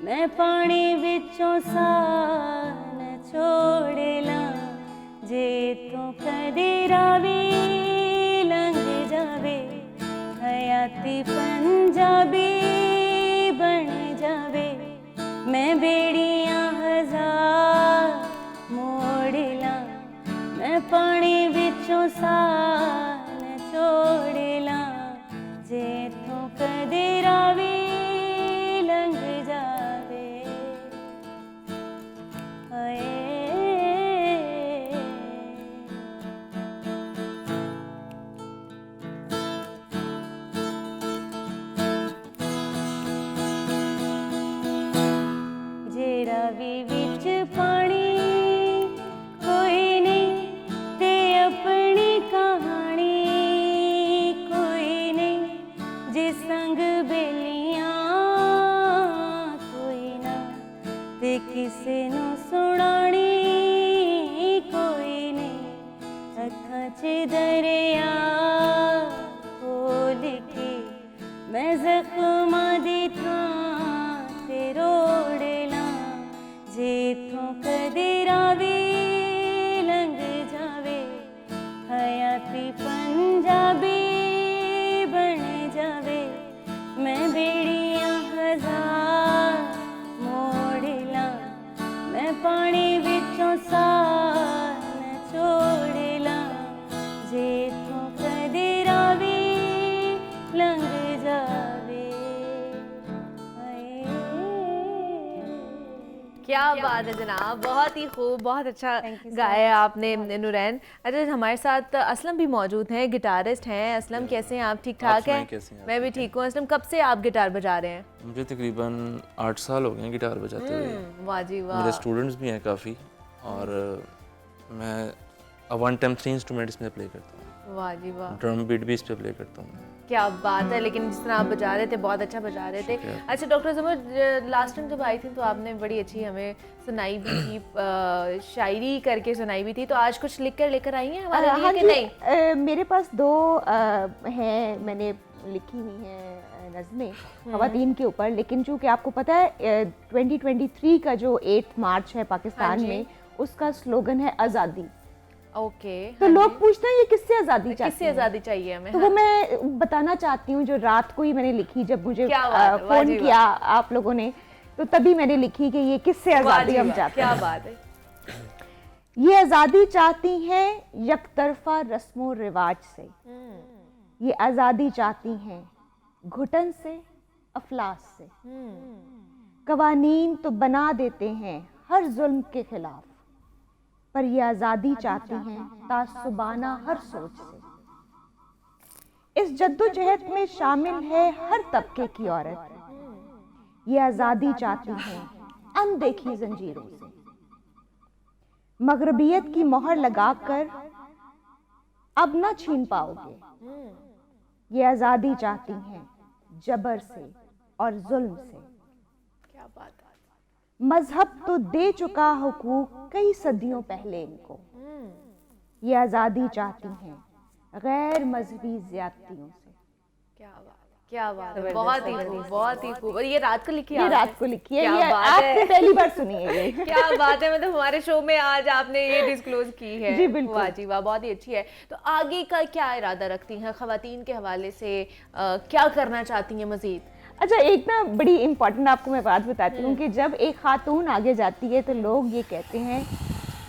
मैं पानी विचों सा न छोड़ ला, जे इत्थों कदी रावी लंघ जावे, हयाती पंजाबी बन जावे, मैं बेड़ियां हजार मोड़ ला, मैं पानी विचों सा न छोड़ ला, जे इत्थों कदी रावी लंघ जावे। हाय जे रावी विच पानी कोई नहीं ते अपनी कहानी कोई नहीं, जे संग बेलियां कोई ना ते किसे नू सुनानी कोई नहीं, अखां च दरिया खोल के मैं जख्मां दी थां ते रोड़ ला, जे इत्थों कदी रावी लंघ जावे, हयाती पंजाबी बन जावे, मैं बेड़ियां हजार मोड़ ला, मैं पानी विचों सा न छोड़ ला, जे इत्थों कदी रावी लंघ जावे। हाय। क्या बात है जनाब, बहुत ही खूब, बहुत अच्छा Thank you so गाया आपने नूरैन। अच्छा, हमारे साथ असलम भी मौजूद हैं, गिटारिस्ट हैं। असलम कैसे हैं आप? ठीक ठाक सुनाएं, हैं? कैसे हैं आप? मैं भी ठीक हूँ। असलम, कब से आप गिटार बजा रहे हैं? मुझे तकरीबन 8 साल हो गए हैं गिटार बजाते हुए। वाह जी वाह। मेरे स्टूडेंट्स भी हैं काफ़ी, और मैं 1 टाइम 3 इंस्ट्रूमेंट्स में प्ले करता हूँ, वाह जी वाह, ड्रम बीट भी इस पे प्ले करता हूँ। क्या बात है। लेकिन जिस तरह आप बजा रहे थे, बहुत अच्छा बजा रहे थे। शुक्रिया। अच्छा डॉक्टर ज़मर, लास्ट टाइम जब आई थी तो आपने बड़ी अच्छी हमें सुनाई भी थी, शायरी करके सुनाई भी थी। तो आज कुछ लिख कर लेकर आई हैं हमारे लिए हाँ कि जी, नहीं? मेरे पास 2 हैं, मैंने लिखी हुई हैं नज़में ख़वातीन के ऊपर, लेकिन चूँकि आपको पता है 2023 का जो 8 मार्च है पाकिस्तान जी। में, उसका स्लोगन है आज़ादी। ओके, तो लोग पूछते हैं ये किससे आज़ादी चाहते किससे हैं? आज़ादी चाहिए हमें? तो वो मैं बताना चाहती हूँ, जो रात को ही मैंने लिखी, जब मुझे क्या बात है, वाह फ़ोन जी किया आप लोगों ने, तो तभी मैंने लिखी कि ये किससे वाह आज़ादी जी हम वाह, चाहते क्या हैं। बात है। ये आज़ादी चाहती हैं यकतरफा रस्मो रिवाज से, ये आज़ादी चाहती हैं घुटन से अफलास से, कवानीन तो बना देते हैं हर जुल्म के खिलाफ, पर ये आज़ादी चाहती हैं तासुबाना हर सोच से। इस जद्दोजहद में शामिल है हर तबके की औरत, ये आज़ादी चाहती हैं अनदेखी जंजीरों से, मगरबियत की मोहर लगाकर अब न छीन पाओगे, ये आज़ादी चाहती हैं जबर से और जुल्म से। क्या बात है। मजहब तो दे चुका हुकूक कई सदियों पहले इनको, ये आज़ादी चाहती हैं गैर मजहबी ज्यादतियों से। क्या बात है, क्या बात है, बहुत ही खूब। और ये रात को लिखी है ये आपने? रात को लिखी है, क्या ये बात है। आपने पहली बार सुनी है ये। क्या बात है, मतलब हमारे शो में आज आपने ये डिस्क्लोज की है। जी, बिल्कुल। वाह जी वाह, बहुत ही अच्छी है। तो आगे का क्या इरादा रखती हैं खवातीन के हवाले से, क्या करना चाहती हैं मजीद? अच्छा, एक ना बड़ी इम्पोर्टेंट आपको मैं बात बताती हूँ कि जब एक खातून आगे जाती है तो लोग ये कहते हैं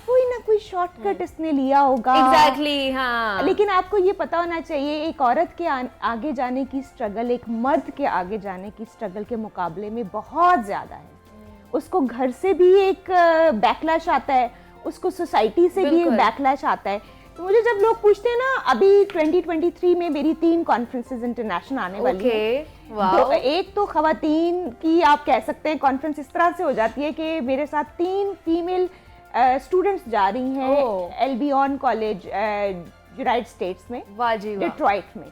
कोई ना कोई शॉर्टकट इसने लिया होगा। एग्जैक्टली, हाँ। लेकिन आपको ये पता होना चाहिए एक औरत के आगे जाने की स्ट्रगल एक मर्द के आगे जाने की स्ट्रगल के मुकाबले में बहुत ज़्यादा है। उसको घर से भी एक बैकलैश आता है, उसको सोसाइटी से भी एक बैकलैश आता है। तो मुझे जब लोग पूछते हैं ना, अभी 2023 में मेरी 3 कॉन्फ्रेंसेस इंटरनेशनल आने वाली है। एक तो खवातीन की आप कह सकते हैं कॉन्फ्रेंस इस तरह से हो जाती है कि मेरे साथ 3 फीमेल स्टूडेंट्स जा रही हैं एल्बियन कॉलेज यूनाइटेड स्टेट्स में, डिट्रॉइट में।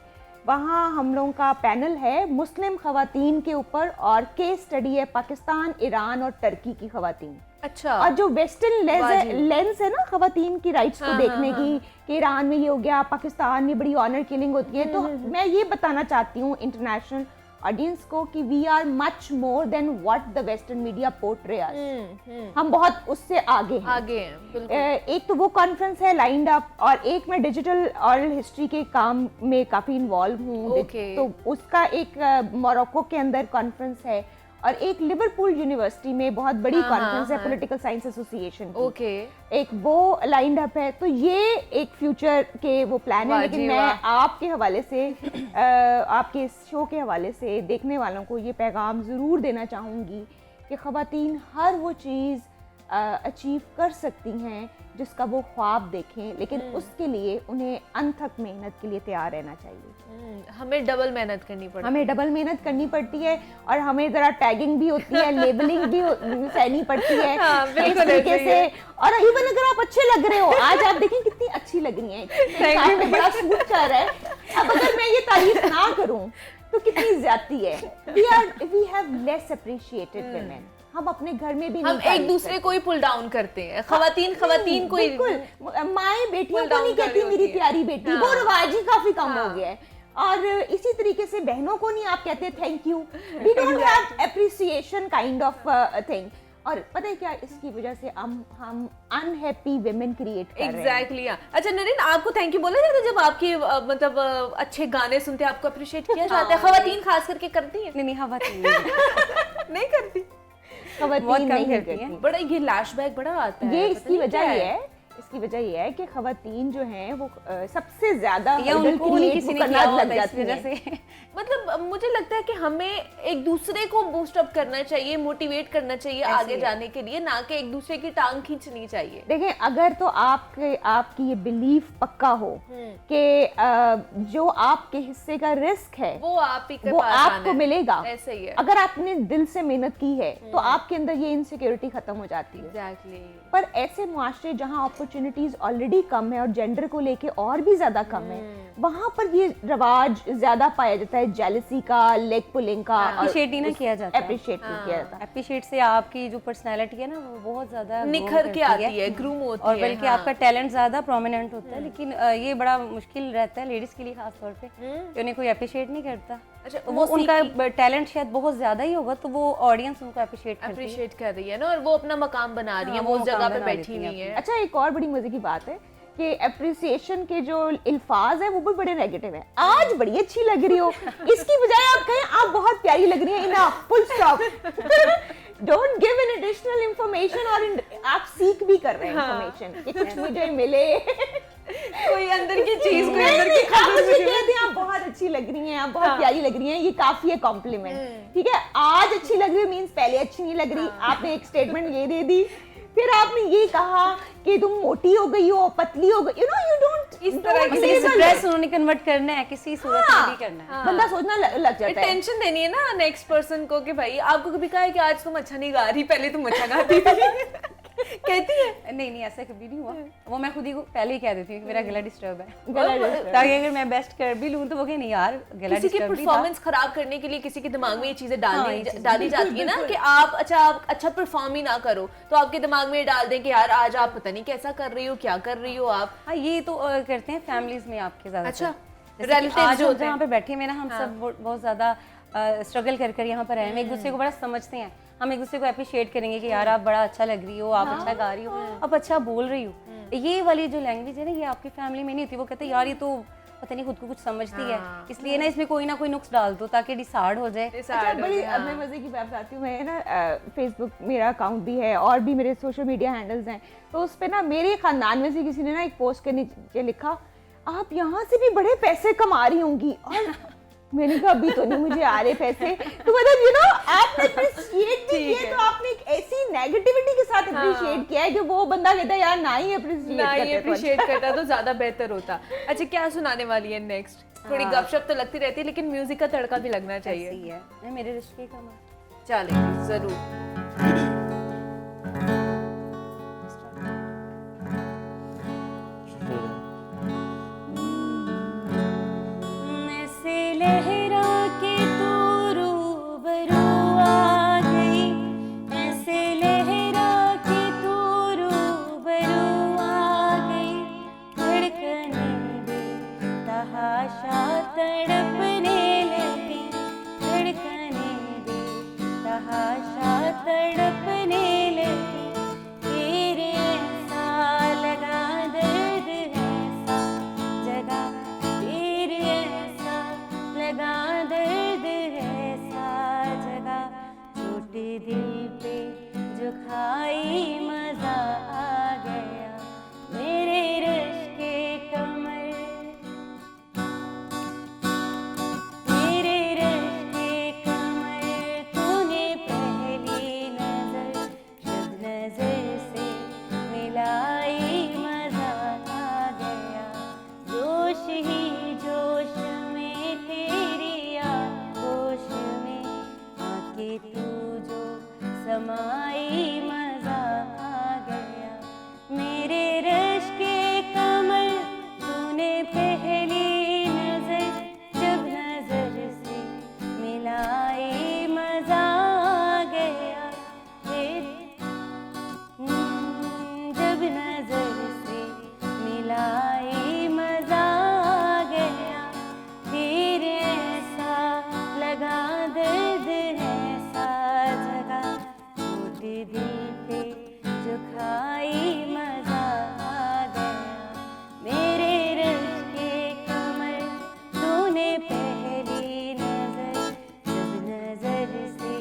वहाँ हम लोगों का पैनल है मुस्लिम खवातीन के ऊपर और केस स्टडी है पाकिस्तान, ईरान और टर्की की खवातीन। अच्छा। और जो वेस्टर्न लेंस है ना खवातीन की राइट्स को देखने की कि ईरान में ये हो गया, पाकिस्तान में बड़ी ऑनर किलिंग होती है, तो मैं ये बताना चाहती हूँ इंटरनेशनल ऑडियंस को कि we are much more than what the western media portray us. हम बहुत उससे आगे हैं, बिल्कुल। एक तो वो कॉन्फ्रेंस है लाइंड अप, और एक मैं डिजिटल ऑरल हिस्ट्री के काम में काफी इन्वॉल्व हूँ। तो उसका एक मोरक्को के अंदर कॉन्फ्रेंस है, और एक लिवरपूल यूनिवर्सिटी में बहुत बड़ी कॉन्फ्रेंस है पॉलिटिकल साइंस एसोसिएशन की। एक वो लाइंड अप है। तो ये एक फ्यूचर के वो प्लान है। लेकिन मैं आपके हवाले से आपके इस शो के हवाले से देखने वालों को ये पैगाम ज़रूर देना चाहूँगी कि ख़वातीन हर वो चीज़ अचीव कर सकती हैं जिसका वो ख्वाब देखें, लेकिन उसके लिए उन्हें अनथक मेहनत के लिए तैयार रहना चाहिए। हमें डबल मेहनत करनी पड़ती है। हमें डबल मेहनत करनी पड़ती है, और हमें ज़रा टैगिंग भी होती है, लेबलिंग भी सहनी पड़ती है इस तरीके से। और इवन अगर आप अच्छे लग रहे हो, आज आप देखें कितनी अच्छी लग रही हैं, आपको बड़ा सूट कर रहा है। अब अगर मैं ये तारीफ ना करूं तो कितनी ज्यादती है। We have less appreciated women. हम अपने घर में भी हम एक दूसरे को ही पुल डाउन करते हैं। खवातीन को ही, बिल्कुल, माएँ बेटियों को नहीं कहती मेरी प्यारी बेटी, वो रिवाज ही काफी कम हो गया है। और इसी तरीके से बहनों को नहीं आप कहते thank you. We don't have appreciation kind of thing. और पता है क्या, इसकी वजह से हम अनहैप्पी विमेन क्रिएट कर रहे हैं। एग्जैक्टली। अच्छा नरीन, आपको थैंक यू बोला जाता है जब आपके मतलब अच्छे गाने सुनते हैं, आपको अप्रिशिएट किया जाता है? खवातीन खास करके करती हैं? नहीं, खवातीन नहीं करती, खवातीन नहीं करती हैं। बड़ा ये लैशबैक बड़ा आता है। ये इसकी वजह ये है, इसकी वजह ये है कि खवातीन जो हैं वो सबसे ज्यादा लग जाती हैं। मतलब मुझे लगता है कि हमें एक दूसरे को बूस्ट अप करना चाहिए, मोटिवेट करना चाहिए आगे जाने के लिए, ना कि एक दूसरे की टांग खींचनी चाहिए। देखें, अगर तो आपकी ये बिलीफ पक्का हो कि जो आपके हिस्से का रिस्क है वो आपको मिलेगा, ऐसे ही है। अगर आपने दिल से मेहनत की है तो आपके अंदर ये इनसिक्योरिटी खत्म हो जाती है। एग्जैक्टली। पर ऐसे मुआशरे जहाँ अपॉर्चुनिटीज ऑलरेडी कम है और जेंडर को लेके और भी ज्यादा कम है, वहाँ पर ये रवाज ज्यादा पाया जाता है, जेलसी का, लेग पुलिंग का, अप्रिशिएट नहीं किया जाता। अप्रिशिएट नहीं किया जाता। अप्रिशिएट से आपकी जो पर्सनालिटी है ना वो बहुत ज्यादा निखर के आती है, ग्रूम होती है, और बल्कि आपका टैलेंट ज्यादा प्रोमिनेंट होता है। लेकिन ये बड़ा मुश्किल रहता है लेडीज के लिए खास तौर पे कि उन्हें कोई अप्रिशिएट नहीं करता। अच्छा, तो वो उनका टैलेंट शायद बहुत ज्यादा ही होगा, तो वो ऑडियंस उनको अप्रिशिएट कर रही है ना, और वो अपना मकाम बना रही है, वो उस जगह पे बैठी नहीं है। अच्छा, एक और बड़ी मजे की बात है कि अप्रिसिएशन के जो अल्फाज है वो भी बड़े नेगेटिव है। आज बड़ी अच्छी लग रही हो, इसकी बजाय आप कहें आप बहुत प्यारी लग रही हैं, enough, full stop. Don't give an additional information, और आप सीख भी कर रहे हैं इंफॉर्मेशन कि कुछ मुझे मिले, कोई अंदर की चीज, कोई अंदर की कहते हैं आप बहुत अच्छी लग रही हैं, आप बहुत प्यारी लग रही हैं, ये काफी है कॉम्प्लीमेंट। ठीक है, आज अच्छी लग रही है मींस पहले अच्छी नहीं लग रही। आपने एक स्टेटमेंट ये दे दी, फिर आपने ये कहा कि तुम मोटी हो गई हो, पतली हो गई, यू डोंट इस तरह की ड्रेस उन्होंने कन्वर्ट करना है, किसी सूरत में भी करना है। बंदा सोचना लग जाता है। टेंशन देनी है ना नेक्स्ट पर्सन को कि भाई आपको कभी कहा है कि आज तुम अच्छा नहीं गा रही, पहले तुम अच्छा गाती थी? कहती है? नहीं, ऐसा कभी नहीं हुआ। वो मैं खुद ही को पहले ही कह देती हूँ कि मेरा गला डिस्टर्ब है, गला ताकि अगर मैं बेस्ट कर भी लूँ तो वो कहे नहीं यार गला किसी की डिस्टर्ब परफॉर्मेंस खराब करने के लिए किसी के दिमाग में ये चीजें डाली जाती है ना कि आप अच्छा परफॉर्म ही ना करो, तो आपके दिमाग में डाल दें कि यार आज आप पता नहीं कैसा कर रही हो, क्या कर रही हो आप। हाँ, ये तो करते हैं फैमिलीज में आपके ज्यादा। अच्छा, Relatives आज जो हम होते हैं। जहाँ पे बैठे हुए ना, हम सब बहुत ज़्यादा स्ट्रगल कर कर यहाँ पर आए हैं, एक दूसरे को बड़ा समझते हैं, हम एक दूसरे को अप्रिशिएट करेंगे कि यार आप बड़ा अच्छा लग रही हो, आप अच्छा गा रही हो, आप अच्छा बोल रही हो। ये वाली जो लैंग्वेज है ना, ये आपकी फैमिली में नहीं होती। वो कहते हैं यार ये तो पता नहीं खुद को कुछ समझती है, इसलिए ना इसमें कोई ना कोई नुक्स डाल दो ताकि डिसार्ड हो जाए। अच्छा, बड़ी अब मैं मज़े की बात बताती हूँ। मैं ना फेसबुक मेरा अकाउंट भी है और भी मेरे सोशल मीडिया हैंडल्स हैं, तो उस पर ना मेरे ख़ानदान में से किसी ने ना एक पोस्ट के नीचे लिखा, आप यहाँ से भी बड़े पैसे कमा रही होंगी। और मैंने कहा अभी तो नहीं मुझे आ रहे पैसे। तो मतलब आपने अप्रिशिएट भी किया, तो आपने एक ऐसी नेगेटिविटी के साथ अप्रिशिएट किया है कि वो बंदा कहता है यार ना ही अप्रिशिएट करता तो ज्यादा बेहतर होता। अच्छा, क्या सुनाने वाली है नेक्स्ट? थोड़ी गपशप तो लगती रहती है, लेकिन म्यूजिक का तड़का भी लगना चाहिए। सही है, मैं मेरे रिश्ते का मैं चलेगी जरूर। ऐसे लहरा के तू रूबरू आ गई, ऐसे लहरा के तू रूबरू आ गई, धड़कने दे तहाशा तड़पने लगी, धड़कने दे तहाशा तड़पने लगी, तेरे ऐसा लगा दर्द ऐसा जगा, तेरे ऐसा लगा दर्द ऐसा जगा, छोटे दिल पे जो खाई मजा आ गया, मेरे रश के कमर, मेरे रश के कमर, तूने पहली नजर जब नजर से मिलाई मजा आ गया, जोश ही जोश में तेरी आगोश में आके तू जो समाई मजा आ गया, मेरे रश के कमर, तूने पहली नजर जब नजर से मिलाई मजा आ गया, जब नजर से मिलाई मजा आ गया, फिर ऐसा लगा दर्द ऐसा जगा, छोटे दिल पे जो खाई मजा आ गया, मेरे रश के कमर, तूने पहली नजर जब नजर से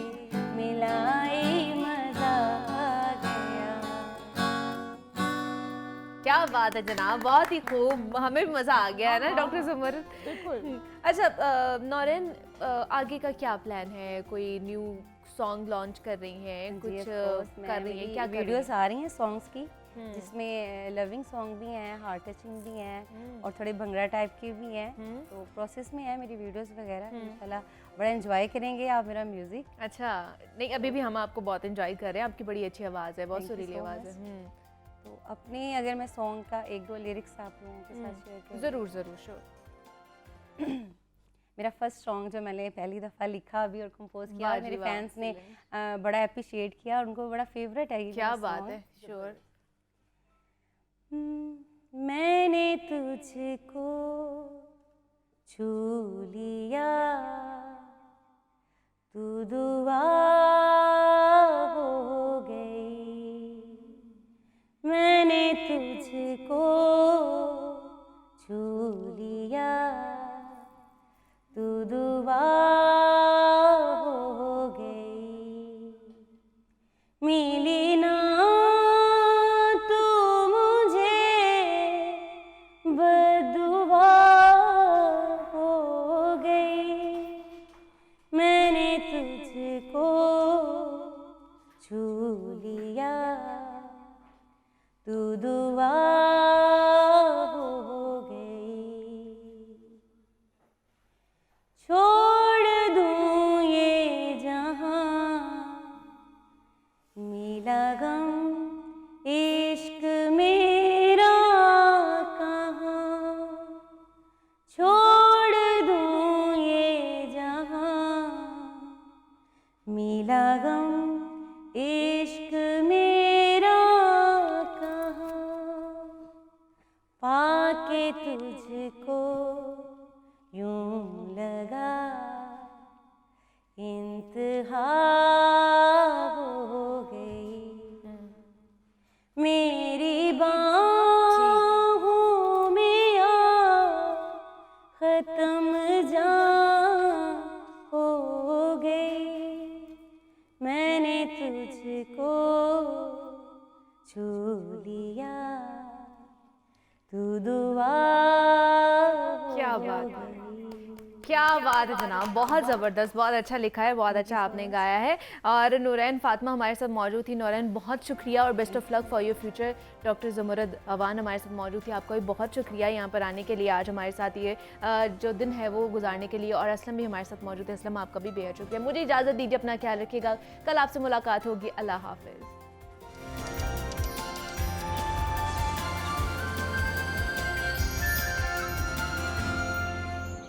मिलाई मजा आ गया। क्या बात है जनाब, बहुत ही खूब, हमें भी मजा आ गया है ना डॉक्टर ज़ुमर? बिल्कुल। अच्छा नौरीन, आगे का क्या प्लान है? कोई न्यू सॉन्ग लॉन्च कर रही हैं, कुछ कर रही हैं, क्या कर रही वीडियोस आ रही हैं सॉन्ग्स की, जिसमें लविंग सॉन्ग भी हैं, हार्ट टचिंग भी हैं और थोड़े भंगड़ा टाइप के भी हैं, तो प्रोसेस में है मेरी वीडियोस वगैरह। इंशाल्लाह बड़ा एंजॉय करेंगे आप मेरा म्यूजिक। अच्छा, नहीं अभी भी हम आपको बहुत एंजॉय कर रहे हैं, आपकी बड़ी अच्छी आवाज़ है, बहुत सुरीली आवाज़ है। तो अपने अगर मैं सॉन्ग का एक दो लिरिक्स आप लोगों के साथ शेयर करूँ? ज़रूर ज़रूर, श्योर। मेरा फर्स्ट सॉन्ग जो मैंने पहली दफ़ा लिखा अभी और कंपोज किया, वाह और जी मेरे वाह, फैंस ने बड़ा अप्रिशिएट किया और उनको बड़ा फेवरेट है ये क्या मेरा बात song। है, श्योर। मैंने तुझको छू लिया, तू दुआ हो गई, मैंने तुझको छू लिया, तू दुआ हो गई, मिली ना तू मुझे बदुआ हो गई, मैंने तुझको छू लिया, तू दुआ हो गई, छोड़ दूँ ये जहां, मिला गम इश्क मेरा कहाँ, छोड़ दूँ ये जहां, मिला गम इश्क मेरा कहाँ, पाके तुझको क्या बात है जनाब, बहुत ज़बरदस्त, बहुत अच्छा लिखा है, बहुत अच्छा आपने गाया है। और नूरैन फातिमा हमारे साथ मौजूद थी। नूरैन बहुत शुक्रिया और best of luck for your future. Doctor Zumurd Awan हमारे साथ मौजूद थी, आपका भी बहुत शुक्रिया यहाँ पर आने के लिए, आज हमारे साथ ये जो दिन है वो गुजारने के लिए। और असलम भी हमारे साथ मौजूद है। असलम आपका भी बेहद शुक्रिया। मुझे इजाज़त दीजिए, अपना ख्याल रखिएगा, कल आपसे मुलाकात होगी। अल्लाह हाफ़िज़।